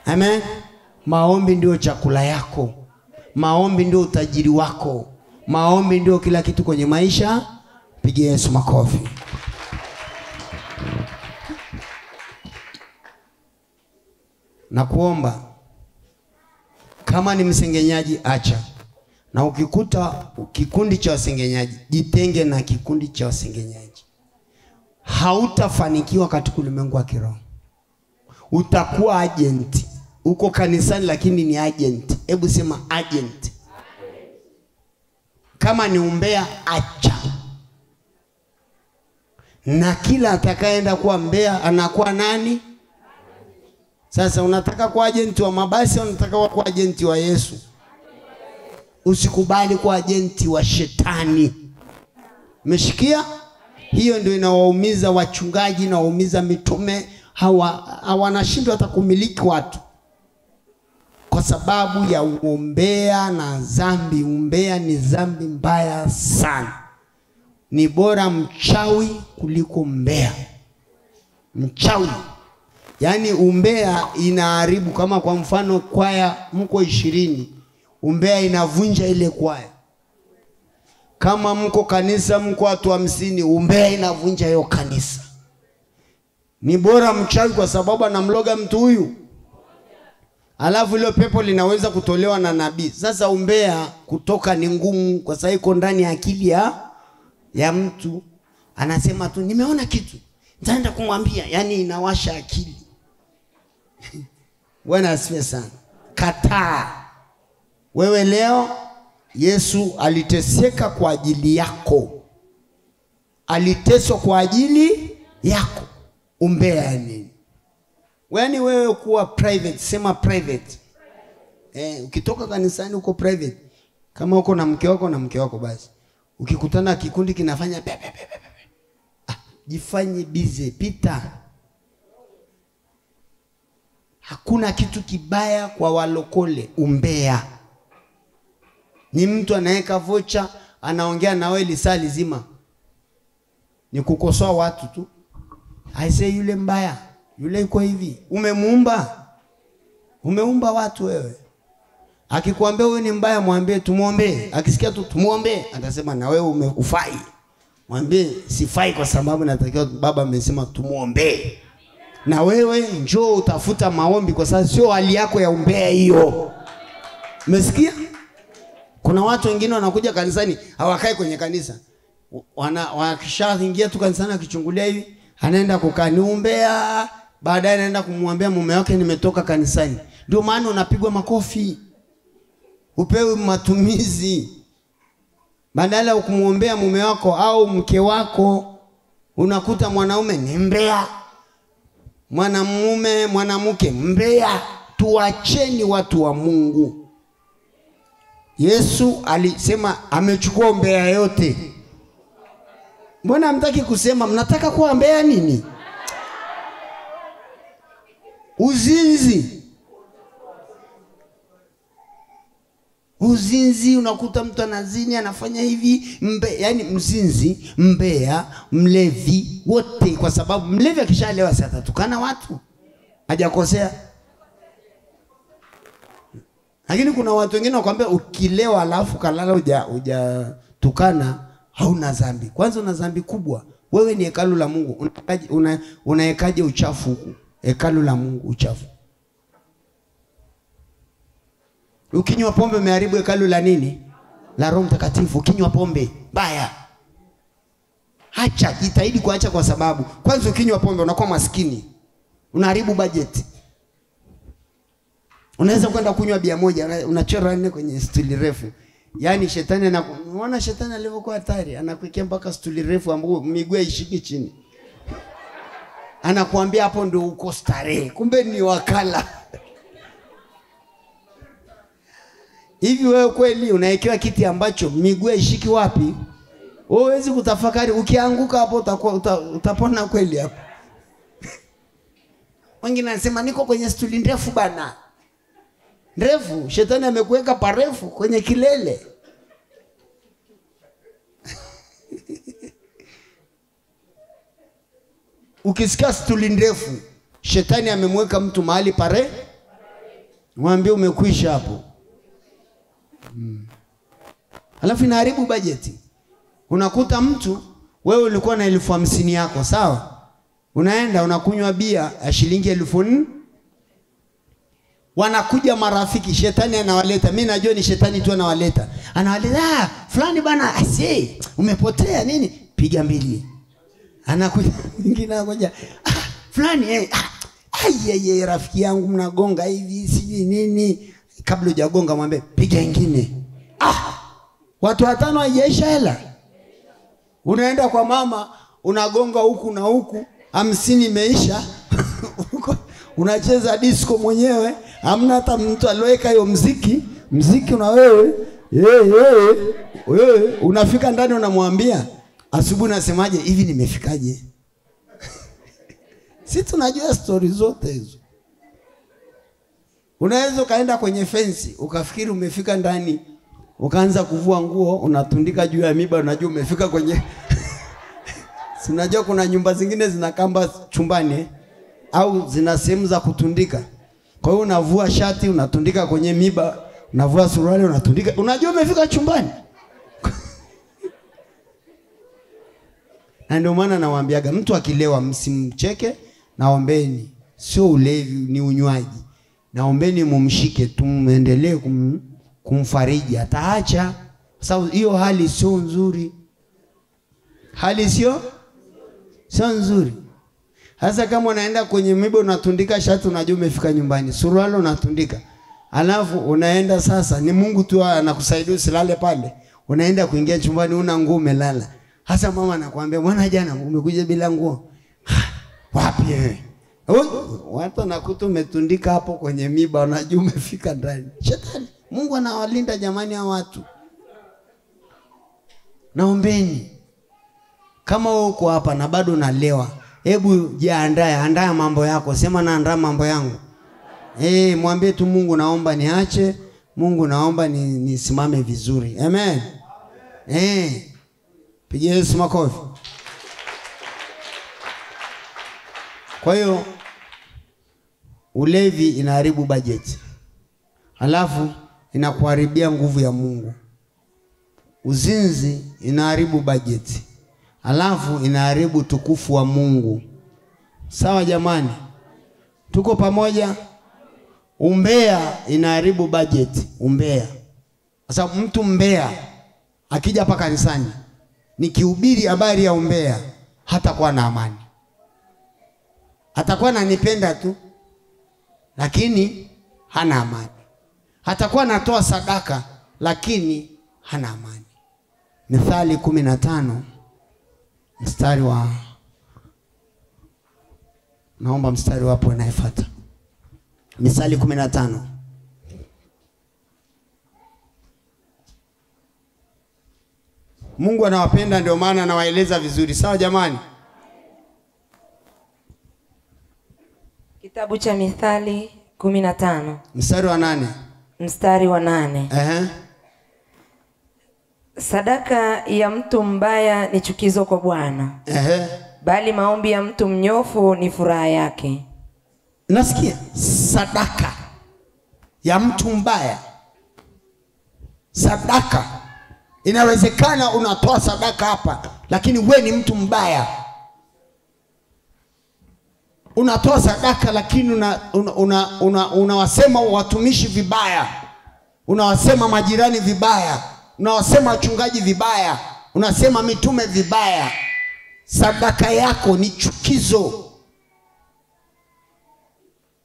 Amen. Maombi ndio chakula yako. Maombi ndio utajiri wako. Maombi ndio kila kitu kwenye maisha. Pigie Yesu makofi. Na kuomba, kama ni msengenyaji acha. Na ukikuta kikundi cha wasengenyaji, jitenge na kikundi cha wasengenyaji. Hautafanikiwa katika ulimwengu wa kiroho. Utakuwa agent. Uko kanisani lakini ni agent. Hebu sema agent. Kama ni umbea acha. Na kila atakayeenda kuwa mbea anakuwa nani? Sasa unataka kuwa agent wa mabasi au unataka kuwa agent wa Yesu? Usikubali kuwa agenti wa shetani. Umeshikia? Hiyo ndio inawaumiza wachungaji na waumiza mitume. Hawanashindwa hata kumiliki watu kwa sababu ya uombea na dhambi. Umbea ni dhambi mbaya sana. Ni bora mchawi kuliko mbea. Mchawi, yani umbea inaharibu. Kama kwa mfano kwaya mko 20, umbea inavunja ile kwaya. Kama mko kanisa mko watu 50, umbea inavunja hiyo kanisa. Ni bora mchawi kwa sababu anamloga mtu huyu, alafu ile pepo linaweza kutolewa na nabii. Sasa umbea kutoka ni ngumu kwa sababu iko ndani ya akili ya mtu. Anasema tu nimeona kitu, nitaenda kumwambia, yani inawasha akili. Bwana asifiwe sana. Kataa. Wewe leo Yesu aliteseka kwa ajili yako. Aliteswa kwa ajili yako. Umbea nini? Yaani wewe kuwa private, sema private. Ukitoka kanisani uko private. Kama uko na mke wako na mke wako basi. Ukikutana kikundi kinafanya jifanye busy, pita. Hakuna kitu kibaya kwa walokole. Umbea ni mtu anaweka vocha, anaongea na wewe lisaa lizima, ni kukosoa watu tu. Aise yule mbaya, yule yuko hivi. Umeumba watu wewe. Akikwambia wewe ni mbaya, mwambie tumuombe. Akisikia tu tumuombe, atasema na wewe ufai. Mwambie sifai kwa sababu natakiwa baba amesema tumuombe. Na wewe njoo utafuta maombi kwa sababu sio hali yako ya umbea hiyo. Umesikia? Kuna watu wengine wanakuja kanisani, hawakai kwenye kanisa. Wakishaingia tu kanisani akichungulia hivi, anaenda kukaniumbea, baadaye anaenda kumwambia mume wake nimetoka kanisani. Ndio maana unapigwa makofi. Upewe matumizi. Badala ya kumuombea mume wako au mke wako, unakuta mwanaume ni mbea, mwanamume mwanamke mbea. Tuacheni watu wa Mungu. Yesu alisema amechukua umbea yote. Mbona hamtaki kusema? Mnataka kuwa mbea nini? Uzinzi, unakuta mtu anazini, anafanya hivi, yani mzinzi, mbea, mlevi, wote. Kwa sababu mlevi akishalewa sasa atatukana watu. Hajakosea. Lakini kuna watu wengine wakwambia ukilewa alafu kalala hujatukana hauna dhambi. Kwanza una dhambi kubwa. Wewe ni hekalu la Mungu. Unaekaje uchafu huku? Hekalu la Mungu uchafu. Ukinywa pombe umeharibu hekalu la nini? La Roho Mtakatifu. Ukinywa pombe baya. Acha, jitahidi kuacha kwa sababu kwanza ukinywa pombe unakuwa maskini. Unaharibu budget. Unaweza kwenda kunywa bia moja, unachora nne kwenye stuli refu. Yaani shetani unaona shetani alivyokuwa hatari, anakuwekea mpaka stuli refu ambapo miguu ishiki chini. Anakuambia hapo ndio uko starehe. Kumbe ni wakala. Hivi wewe kweli unaekewa kiti ambacho miguu ishiki wapi? Huwezi kutafakari. Ukianguka hapo utapona kweli hapo. Wengine wanasema niko kwenye stuli ndefu bana. Ndefu, shetani amekuweka parefu kwenye kilele. Ukisikia stuli ndefu, shetani amemweka mtu mahali pare. Mwambie umekwisha hapo. Alafu inaharibu bajeti. Unakuta mtu, wewe ulikuwa na 50,000 yako, sawa? Unaenda unakunywa bia ya shilingi 4,000. Wanakuja marafiki, shetani anawaleta. Mimi najua ni shetani tu anawaleta. Anawaleta, fulani bana, ase, umepotea nini? Piga 2. Anakuja mwingine anakuja, fulani ai rafiki yangu mnagonga hivi, siji nini. Kabla hujagonga mwambie piga nyingine. Watu 5 haijaisha hela. Unaenda kwa mama, unagonga huku na huku, 50 imeisha. Unacheza disco mwenyewe, hamna hata mtu aloweka hiyo mziki una wewe. Unafika ndani unamwambia, asubuhi nasemaje hivi nimefikaje? Sisi tunajua story zote hizo. Unaweza kaenda kwenye fence ukafikiri umefika ndani, ukaanza kuvua nguo, unatundika juu ya miba, unajua umefika kwenye Sinajua kuna nyumba zingine zina kamba chumbani au zina sehemu za kutundika. Kwa hiyo unavua shati unatundika kwenye miba, unavua suruali unatundika, unajua umefika chumbani. Na ndio maana nawaambiaga mtu akilewa msimcheke, naombeni. Sio ulevi, ni unywaji. Naombeni mumshike, tumuendelee kumfariji, ataacha. Sababu hiyo hali sio nzuri. Hali sio nzuri. Hasa kama unaenda kwenye miba unatundika shati, unajua umefika nyumbani, suruali unatundika. Alafu unaenda sasa, ni Mungu tu anakusaidia usilale pale. Unaenda kuingia chumbani una nguo umelala. Hasa mama anakuambia, "Mwana jana umekuja bila nguo." Wapi wewe? Watu nakuta umetundika hapo kwenye miba, unajua umefika ndani. Shetani, Mungu anawalinda jamani hao watu. Naombeni. Kama uko hapa na bado unalewa, hebu jiandae, andaa mambo yako. Sema naandaa mambo yangu. Mwambie tu Mungu naomba niache, Mungu naomba nisimame vizuri. Amen. Pigia Yesu makofi. Kwa hiyo ulevi inaharibu budget. Halafu inakuharibia nguvu ya Mungu. Uzinzi inaharibu budget. Halafu inaharibu tukufu wa Mungu. Sawa jamani? Tuko pamoja? Umbea inaharibu budget. Umbea. Sasa mtu mbea akija hapa kanisani, nikihubiri habari ya umbea, hatakuwa na amani. Atakuwa ananipenda tu, lakini hana amani. Hatakuwa anatoa sadaka, lakini hana amani. Mithali 15 mstari wa, naomba mstari wapo unaofuata. Mithali 15. Mungu anawapenda ndio maana anawaeleza vizuri. Sawa jamani? Kitabu cha Mithali 15. Mstari wa 8. Mstari wa 8. Sadaka ya mtu mbaya ni chukizo kwa Bwana. Bali maombi ya mtu mnyofu ni furaha yake. Nasikia sadaka ya mtu mbaya. Sadaka. Inawezekana unatoa sadaka hapa, lakini we ni mtu mbaya. Unatoa sadaka lakini unawasema watumishi vibaya. Unawasema majirani vibaya. Unawasema wachungaji vibaya. Unasema mitume vibaya. Sadaka yako ni chukizo.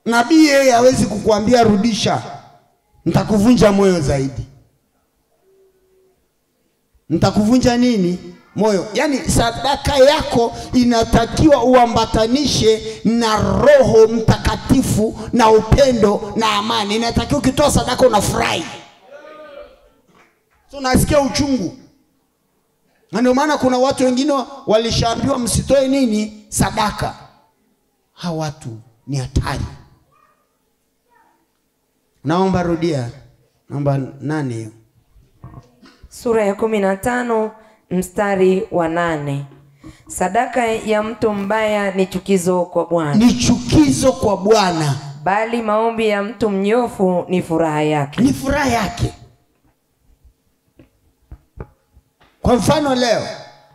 Nabii yeye hawezi kukuambia rudisha. Nitakuvunja moyo zaidi. Nitakuvunja nini? Moyo. Yaani sadaka yako inatakiwa uambatanishe na Roho Mtakatifu na upendo na amani. Inatakiwa ukitoa sadaka unafurahi. Tunasikia uchungu. Na ndio maana kuna watu wengine walishaambiwa msitoe nini? Sadaka. Hawa watu ni hatari. Naomba rudia. Naomba 8 hiyo. Sura ya 15 mstari wa 8. Sadaka ya mtu mbaya ni chukizo kwa Bwana. Ni chukizo kwa Bwana. Bali maombi ya mtu mnyofu ni furaha yake. Ni furaha yake. Kwa mfano leo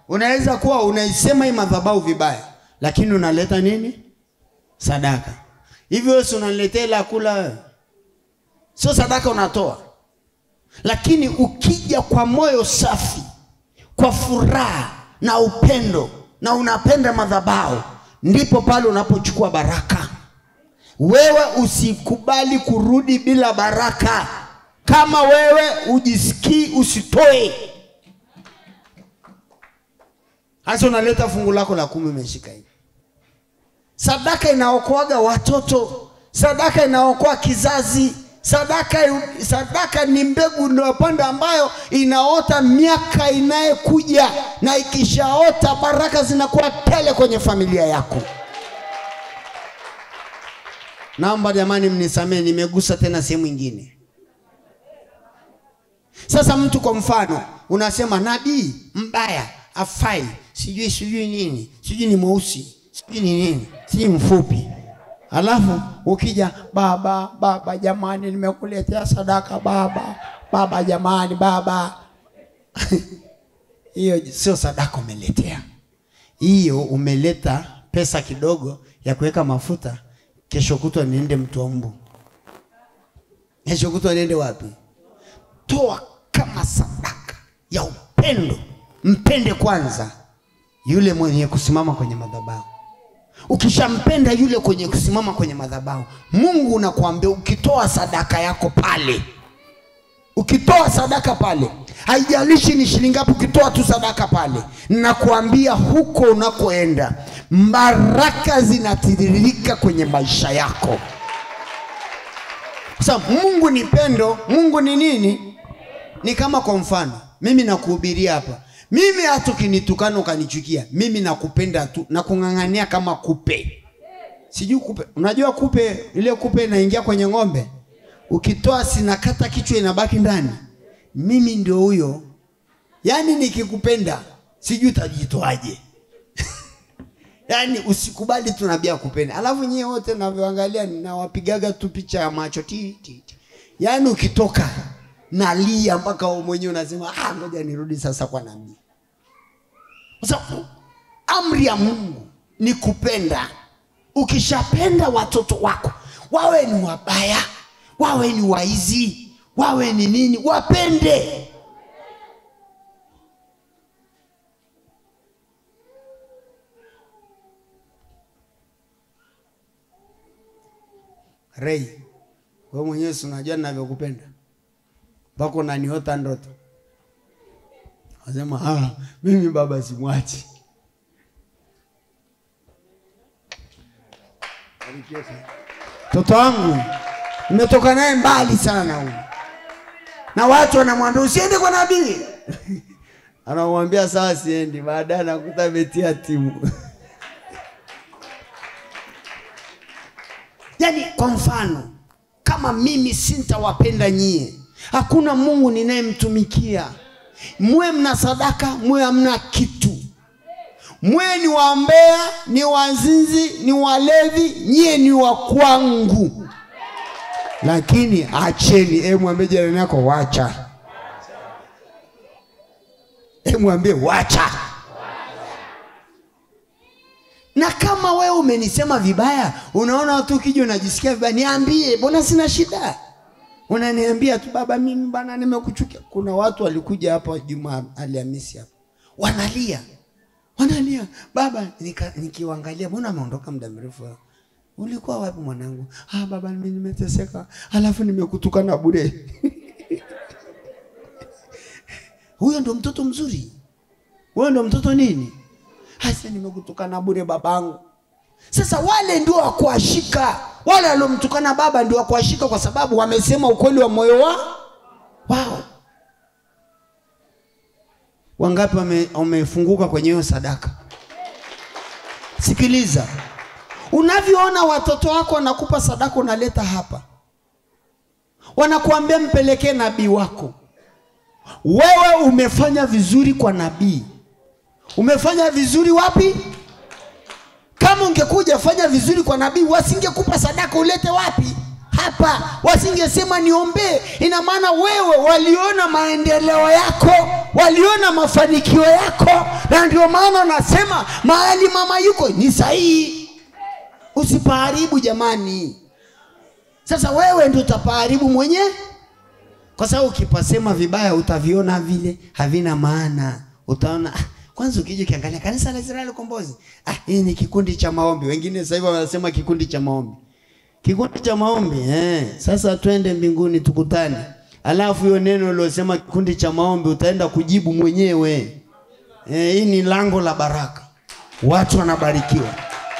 unaweza kuwa unaisema hii madhabahu vibaya, lakini unaleta nini? Sadaka. Hivyo wewe unaniletea la kula, sio sadaka unatoa. Lakini ukija kwa moyo safi, kwa furaha na upendo, na unapenda madhabahu, ndipo pale unapochukua baraka. Wewe usikubali kurudi bila baraka. Kama wewe ujisikii usitoe. Hasa unaleta fungu lako la 10 umeshika hivi. Sadaka inaokoaga watoto. Sadaka inaokoa kizazi. Sadaka ni mbegu unayopanda ambayo inaota miaka inayokuja, na ikishaota baraka zinakuwa tele kwenye familia yako. Naomba jamani mnisamee, nimegusa tena sehemu nyingine. Sasa mtu kwa mfano unasema nabii mbaya, afai, sijui nini, sijui ni mweusi, sijui ni nini, sijui mfupi. Alafu ukija baba jamani nimekuletea sadaka baba jamani baba. Hiyo sio sadaka umeletea. Hiyo umeleta pesa kidogo ya kuweka mafuta, kesho kutwa niende mtu wa mbu. Kesho kutwa niende wapi? Toa kama sadaka ya upendo. Mpende kwanza yule mwenye kusimama kwenye madhabahu. Ukishampenda yule kwenye kusimama kwenye madhabahu, Mungu unakuambia ukitoa sadaka yako pale, ukitoa sadaka pale, haijalishi ni shilingi ngapi, ukitoa tu sadaka pale, ninakuambia huko unakoenda baraka zinatiririka kwenye maisha yako. Sasa Mungu ni pendo. Mungu ni nini? Ni kama kwa mfano mimi nakuhubiria hapa, mimi hata ukinitukana ukanichukia, mimi nakupenda tu, nakungangania kama kupe. Sijui kupe, unajua kupe, ile kupe inaingia kwenye ng'ombe, ukitoa sinakata kichwa inabaki ndani. Mimi ndio huyo. Yani nikikupenda sijui utajitoaje. Yani usikubali tu nabia kupenda. Alafu nyie wote navyoangalia ninawapigaga tu picha ya macho ti. Yani ukitoka nalia mpaka wewe mwenyewe unasema ngoja nirudi sasa kwa nabii. Sasa amri ya Mungu ni kupenda. Ukishapenda watoto wako, wawe ni wabaya, wawe ni waizi, wawe ni nini, wapende. Ray, wewe mwenyewe unajua ninavyokupenda. Mpaka unaniota ndoto. Wasema mimi baba simwachi. Mtoto wangu nimetoka naye mbali sana huyu. Na watu wanamwambia usiende kwa nabii. Anamwambia sawa siendi, baadaye anakuta ametia timu. Yani kwa mfano, kama mimi sintawapenda nyie, hakuna Mungu ninayemtumikia. Mwe mna sadaka, mwe hamna kitu. Mwe ni wambea, ni wazinzi, ni walevi, nyie ni wa kwangu. Lakini acheni, mwambie jirani yako wacha. Mwambie wacha. Na kama wewe umenisema vibaya, unaona watu ukija unajisikia vibaya, niambie, mbona sina shida. Unaniambia tu baba mimi bana nimekuchukia. Kuna watu walikuja hapa Alhamisi hapa. Wanalia. Baba nikiwaangalia, mbona ameondoka muda mrefu? Ulikuwa wapi mwanangu? Baba mimi nimeteseka, alafu nimekutukana bure. Huyo ndo mtoto mzuri? Huyo ndo mtoto nini? Hasa nimekutukana bure babangu. Sasa wale ndio wakuashika. Wale walomtukana baba ndio wakuashika kwa sababu wamesema ukweli wa moyo wao. Wangapi wamefunguka kwenye hiyo sadaka? Sikiliza. Unavyoona watoto wako wanakupa sadaka unaleta hapa, wanakuambia mpelekee nabii wako. Wewe umefanya vizuri kwa nabii. Umefanya vizuri wapi? Kama ungekuja fanya vizuri kwa nabii, wasingekupa sadaka ulete wapi? Hapa. Wasingesema niombe. Ina maana wewe waliona maendeleo yako, waliona mafanikio yako, na ndio maana nasema mahali mama yuko ni sahihi. Usipaharibu jamani. Sasa wewe ndio utapaharibu mwenyewe. Kwa sababu ukipasema vibaya utaviona vile havina maana. Utaona kwanza ukija kiangalia kanisa la Israeli Kombozi, hii ni kikundi cha maombi. Wengine sasa hivi wanasema kikundi cha maombi. Kikundi cha maombi, sasa twende mbinguni tukutane. Alafu hiyo neno lilosema kikundi cha maombi utaenda kujibu mwenyewe. Hii ni lango la baraka. Watu wanabarikiwa.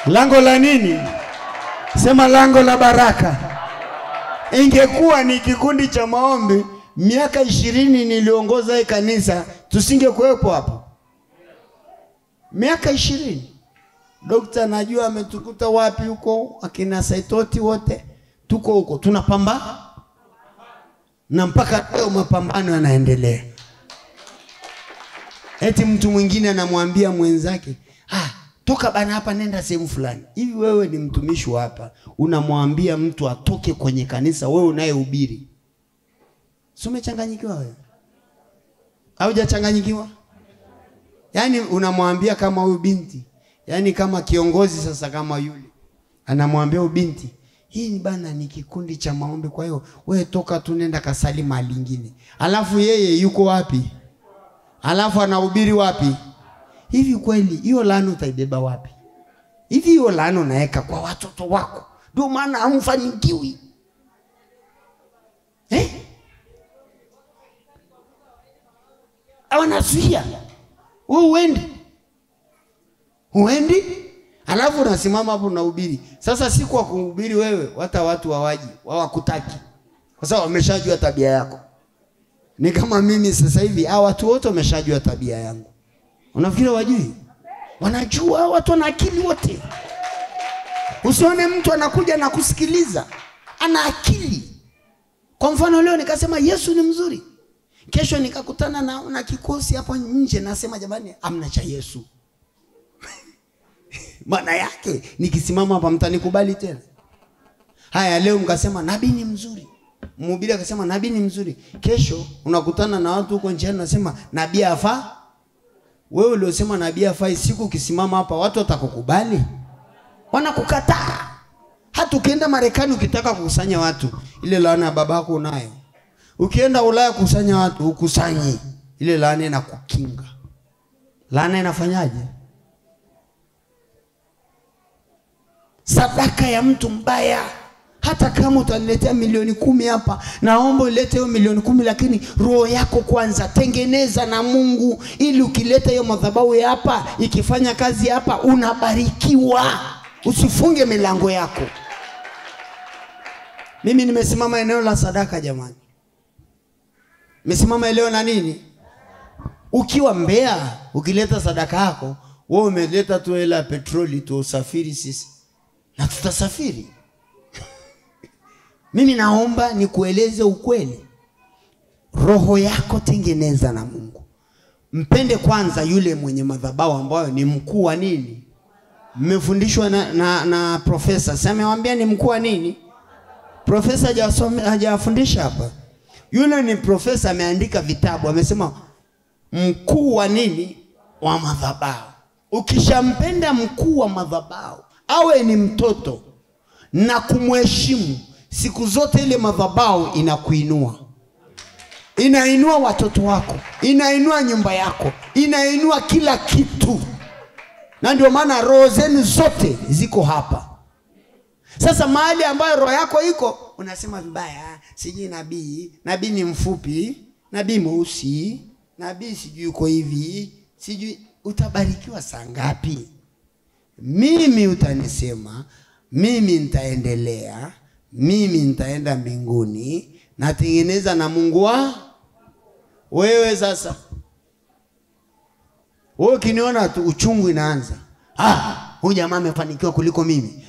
Lango la nini? Sema lango la baraka. Ingekuwa ni kikundi cha maombi, miaka 20 niliongoza hii kanisa, tusingekuwepo hapo. Miaka 20. Dokta najua ametukuta wapi huko, akina Saitoti wote tuko huko, tunapambana na mpaka leo mapambano yanaendelea. Eti mtu mwingine anamwambia mwenzake, toka bana hapa nenda sehemu fulani. Hivi wewe ni mtumishi hapa, unamwambia mtu atoke kwenye kanisa, wewe unayehubiri. Sio umechanganyikiwa wewe? Au hujachanganyikiwa? Yaani unamwambia kama huyu binti, yaani kama kiongozi sasa kama yule, anamwambia huyu binti, hii ni bana ni kikundi cha maombi, kwa hiyo wewe toka tu nenda kasali mahali nyingine. Alafu yeye yuko wapi? Alafu anahubiri wapi? Hivi kweli hiyo laana utaibeba wapi? Hivi hiyo laana unaweka kwa watoto wako, ndio maana hamfanikiwi. Awanazuia. Wewe uendi? Alafu unasimama hapo unahubiri. Sasa si kwa kuhubiri wewe, hata watu hawaji, hawakutaki. Kwa sababu wameshajua tabia yako. Ni kama mimi sasa hivi, watu wote wameshajua tabia yangu. Unafikiri wajui? Wanajua, watu wana akili wote. Usione mtu anakuja na kusikiliza, ana akili. Kwa mfano leo nikasema Yesu ni mzuri. Kesho nikakutana na kikosi hapo nje, nasema jamani amna cha Yesu. Maana yake nikisimama hapa mtanikubali tena? Haya, leo mkasema nabii ni mzuri, mhubiri akasema nabii ni mzuri. Kesho unakutana na watu huko njiani nasema nabii afaa. Wewe uliosema nabii afai, siku ukisimama hapa watu watakukubali? Wanakukataa. Hata ukienda Marekani ukitaka kukusanya watu, ile laana ya babako unayo. Ukienda Ulaya kukusanya watu, ukusanyi, ile laana inakukinga. Laana inafanyaje? Sadaka ya mtu mbaya, hata kama utaniletea milioni 10 hapa, naomba ulete hiyo milioni 10, lakini roho yako kwanza tengeneza na Mungu, ili ukileta hiyo madhabahu hapa, ikifanya kazi hapa, unabarikiwa. Usifunge milango yako. Mimi nimesimama eneo la sadaka jamani. Nimesimama eneo na nini? Ukiwa Mbeya, ukileta sadaka yako, wewe umeleta tu hela petroli tu, usafiri sisi. Na tutasafiri. Mimi naomba nikueleze ukweli. Roho yako tengeneza na Mungu. Mpende kwanza yule mwenye madhabahu ambayo ni mkuu wa nini? Mmefundishwa na profesa. Sasa amewaambia ni mkuu wa nini? Profesa hajafundisha hapa. Yule ni profesa, ameandika vitabu, amesema mkuu wa nini? Wa madhabahu. Ukishampenda mkuu wa madhabahu, awe ni mtoto, na kumheshimu, siku zote ile madhabahu inakuinua. Inainua watoto wako, inainua nyumba yako, inainua kila kitu. Na ndio maana roho zenu zote ziko hapa. Sasa mahali ambayo roho yako iko, unasema vibaya, sijui nabii ni mfupi, nabii mweusi, nabii sijui uko hivi, sijui utabarikiwa saa ngapi? Mimi utanisema, mimi nitaendelea, mimi nitaenda mbinguni, natengeneza na Mungu wa wewe. Sasa wewe ukiniona tu uchungu inaanza, huyu jamaa amefanikiwa kuliko mimi.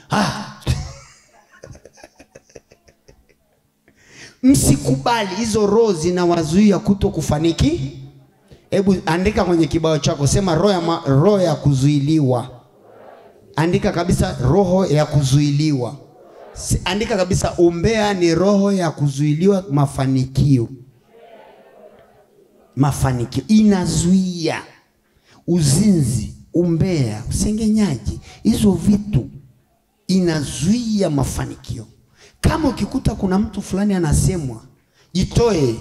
Msikubali hizo roho zinawazuia kutokufaniki. Hebu andika kwenye kibao chako, sema roho ya kuzuiliwa. Andika kabisa roho ya kuzuiliwa. Andika kabisa umbea ni roho ya kuzuiliwa mafanikio. Mafanikio inazuia. Uzinzi, umbea, usengenyaji, hizo vitu inazuia mafanikio. Kama ukikuta kuna mtu fulani anasemwa, jitoe.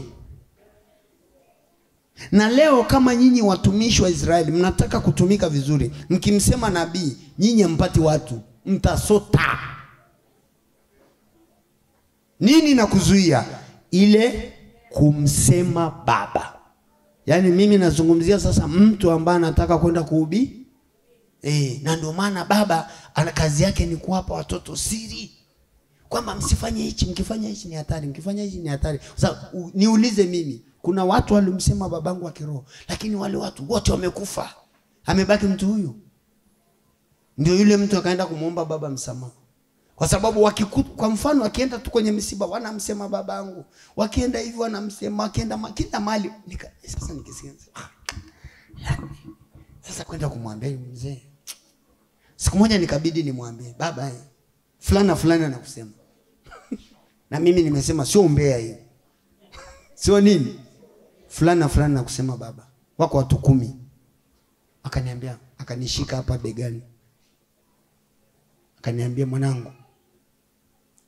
Na leo kama nyinyi watumishi wa Israeli mnataka kutumika vizuri, mkimsema nabii, nyinyi mpati watu, mtasota. Nini na kuzuia? Ile kumsema baba. Yaani mimi nazungumzia sasa mtu ambaye anataka kwenda kuhubiri. Na ndio maana baba ana kazi yake ni kuwapa watoto siri. kwamba msifanye hichi, mkifanya hichi ni hatari, mkifanya hichi ni hatari. Sasa niulize mimi, kuna watu walimsema babangu wa kiroho, lakini wale watu wote wamekufa. Amebaki mtu huyu. Ndio yule mtu akaenda kumuomba baba msamaha. Kwa sababu kwa mfano akienda tu kwenye msiba wanamsema babangu, wakienda hivi wanamsema, wakienda kila mahali. Sasa nikisikia sasa kwenda kumwambia mzee, siku moja nikabidi nimwambie baba, fulani anakusema. Na mimi nimesema sio umbea hiyo. Sio nini? Fulani anakusema baba. Wako watu 10. Akaniambia, akanishika hapa begani. Akaniambia, mwanangu,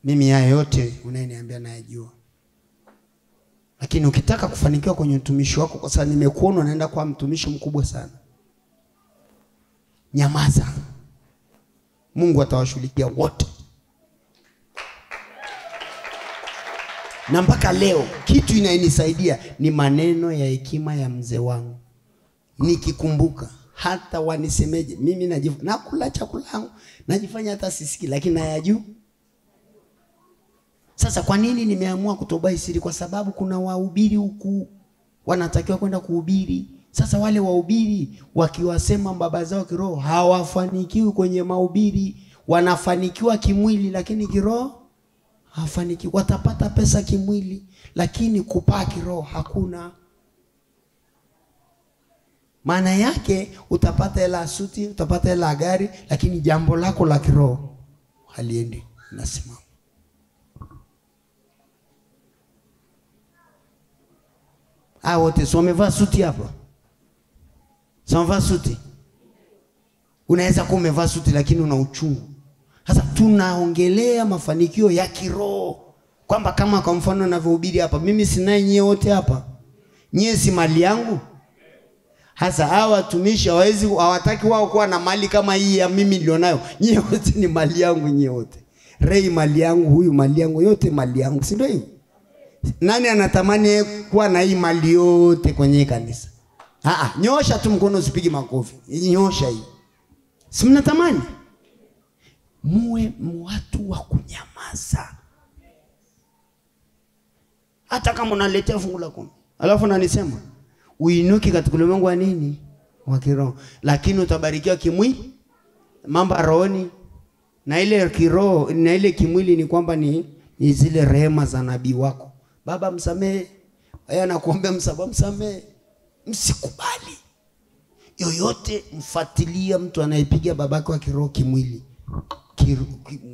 mimi haya yote unayeniambia nayajua. Lakini ukitaka kufanikiwa kwenye utumishi wako, kwa sababu nimekuona unaenda kwa mtumishi mkubwa sana, nyamaza. Mungu atawashughulikia wote. Na mpaka leo kitu inayenisaidia ni maneno ya hekima ya mzee wangu. Nikikumbuka hata wanisemeje, mimi nakula chakula yangu, najifanya hata sisiki, lakini nayajua. Sasa kwa nini nimeamua kutobai siri? Kwa sababu kuna wahubiri huku wanatakiwa kwenda kuhubiri. Sasa wale wahubiri wakiwasema baba zao kiroho hawafanikiwi kwenye mahubiri, wanafanikiwa kimwili lakini kiroho hawafanikiwi. Watapata pesa kimwili lakini kupaa kiroho hakuna. Maana yake utapata hela suti, utapata hela gari, lakini jambo lako la kiroho haliendi. Nasema wote so wamevaa suti hapa. So wamevaa suti. Unaweza kuwa umevaa suti lakini una uchungu. Sasa tunaongelea mafanikio ya kiroho. Kwamba kama kwa mfano ninavyohubiri hapa, mimi sinaye nyie wote hapa. Nyie si mali yangu. Hasa hawa watumishi hawataki wao kuwa na mali kama hii ya mimi nilionayo. Nyie wote ni mali yangu, nyie wote. Ray mali yangu, huyu mali yangu, yote mali yangu. Si ndio hivyo? Nani anatamani kuwa na hii mali yote kwenye kanisa? Nyosha tu mkono, usipige makofi. Nyosha hii. Si mnatamani? Muwe watu wa kunyamaza. Hata kama unaletea fungu la 10. Alafu unanisema uinuki katika ulimwengu wa nini? Wa kiroho. Lakini utabarikiwa kimwili, mambo rohoni. Na ile kiroho na ile kimwili ni kwamba ni zile rehema za nabii wako. Baba msamehe. Yeye anakuombea msamaha, msamehe. Msikubali yoyote mfuatilia mtu anayepiga babake wa kiroho kimwili.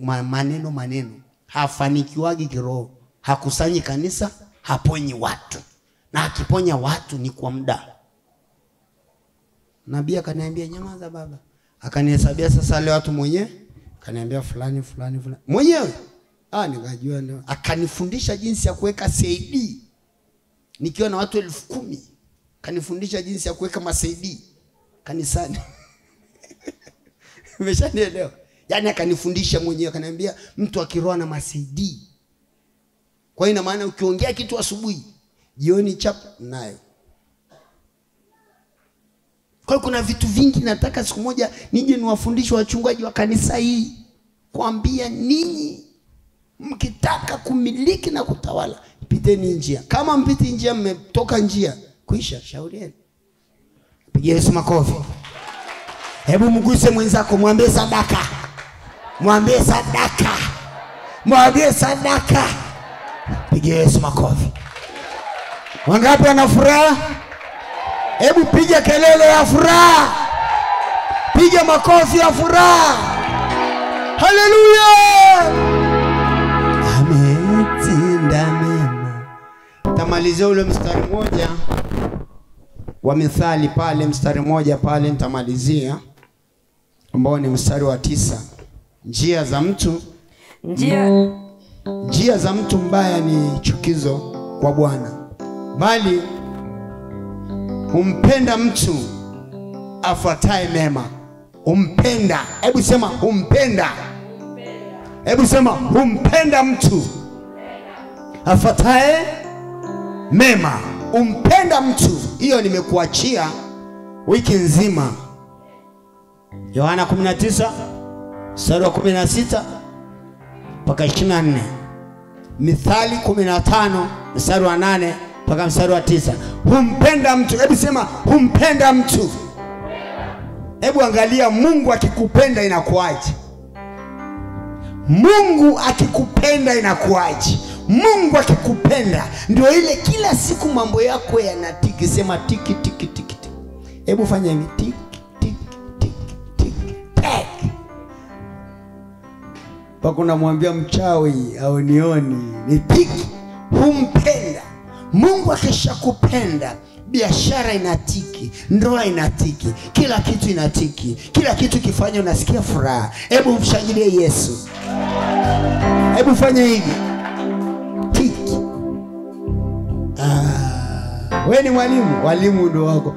Maneno hafanikiwagi kiroho. Hakusanyi kanisa, haponyi watu. Na akiponya watu ni kwa muda. Nabii akaniambia nyamaza baba. Akanihesabia sasa leo watu mwenyewe. Akaniambia fulani. Mwenyewe. Nikajua ndio. Akanifundisha jinsi ya kuweka CD. Nikiwa na watu 10,000. Kanifundisha jinsi ya kuweka ma-CD kanisani. Umeshanielewa? Yaani akanifundisha mwenyewe, akaniambia mtu akiroa na ma-CD. Kwa hiyo ina maana ukiongea kitu asubuhi, jioni chap nayo. Kwa hiyo kuna vitu vingi nataka siku moja nije niwafundishe wachungaji wa kanisa hii, kuambia ninyi mkitaka kumiliki na kutawala, piteni njia. Kama mpiti njia, mmetoka njia, kuisha shaurieni. Pigia Yesu makofi. Hebu mguse mwenzako, mwambie sadaka. Mwambie sadaka. Mwambie sadaka. Pigia Yesu makofi. Wangapi wana furaha? Hebu piga kelele ya furaha. Piga makofi ya furaha. Haleluya! Ametenda mema. Tamalizia ule mstari mmoja wa Mithali pale, mstari mmoja pale nitamalizia, ambao ni mstari wa 9. Njia za mtu mbaya ni chukizo kwa Bwana, bali humpenda mtu afuataye mema. Humpenda. Hebu sema humpenda. Hebu sema humpenda mtu afuataye mema. Umpenda mtu. Hiyo nimekuachia wiki nzima. Yohana 19 mstari wa 16. mpaka 24. Mithali 15 mstari wa 8 mpaka mstari wa 9. Humpenda mtu. Hebu sema humpenda mtu. Hebu angalia Mungu akikupenda inakuaje? Mungu akikupenda inakuaje? Mungu akikupenda ndio ile kila siku mambo yako yanatiki. Sema tiki tiki tiki. Hebu fanya hivi tiki tiki tiki tiki. Pako namwambia mchawi au nioni ni tiki. Humpenda. Mungu akishakupenda biashara inatiki, ndoa inatiki, kila kitu inatiki, kila kitu kifanya unasikia furaha. Hebu mshangilie Yesu. Hebu fanya hivi tiki. Wewe ni mwalimu, walimu ndio wako.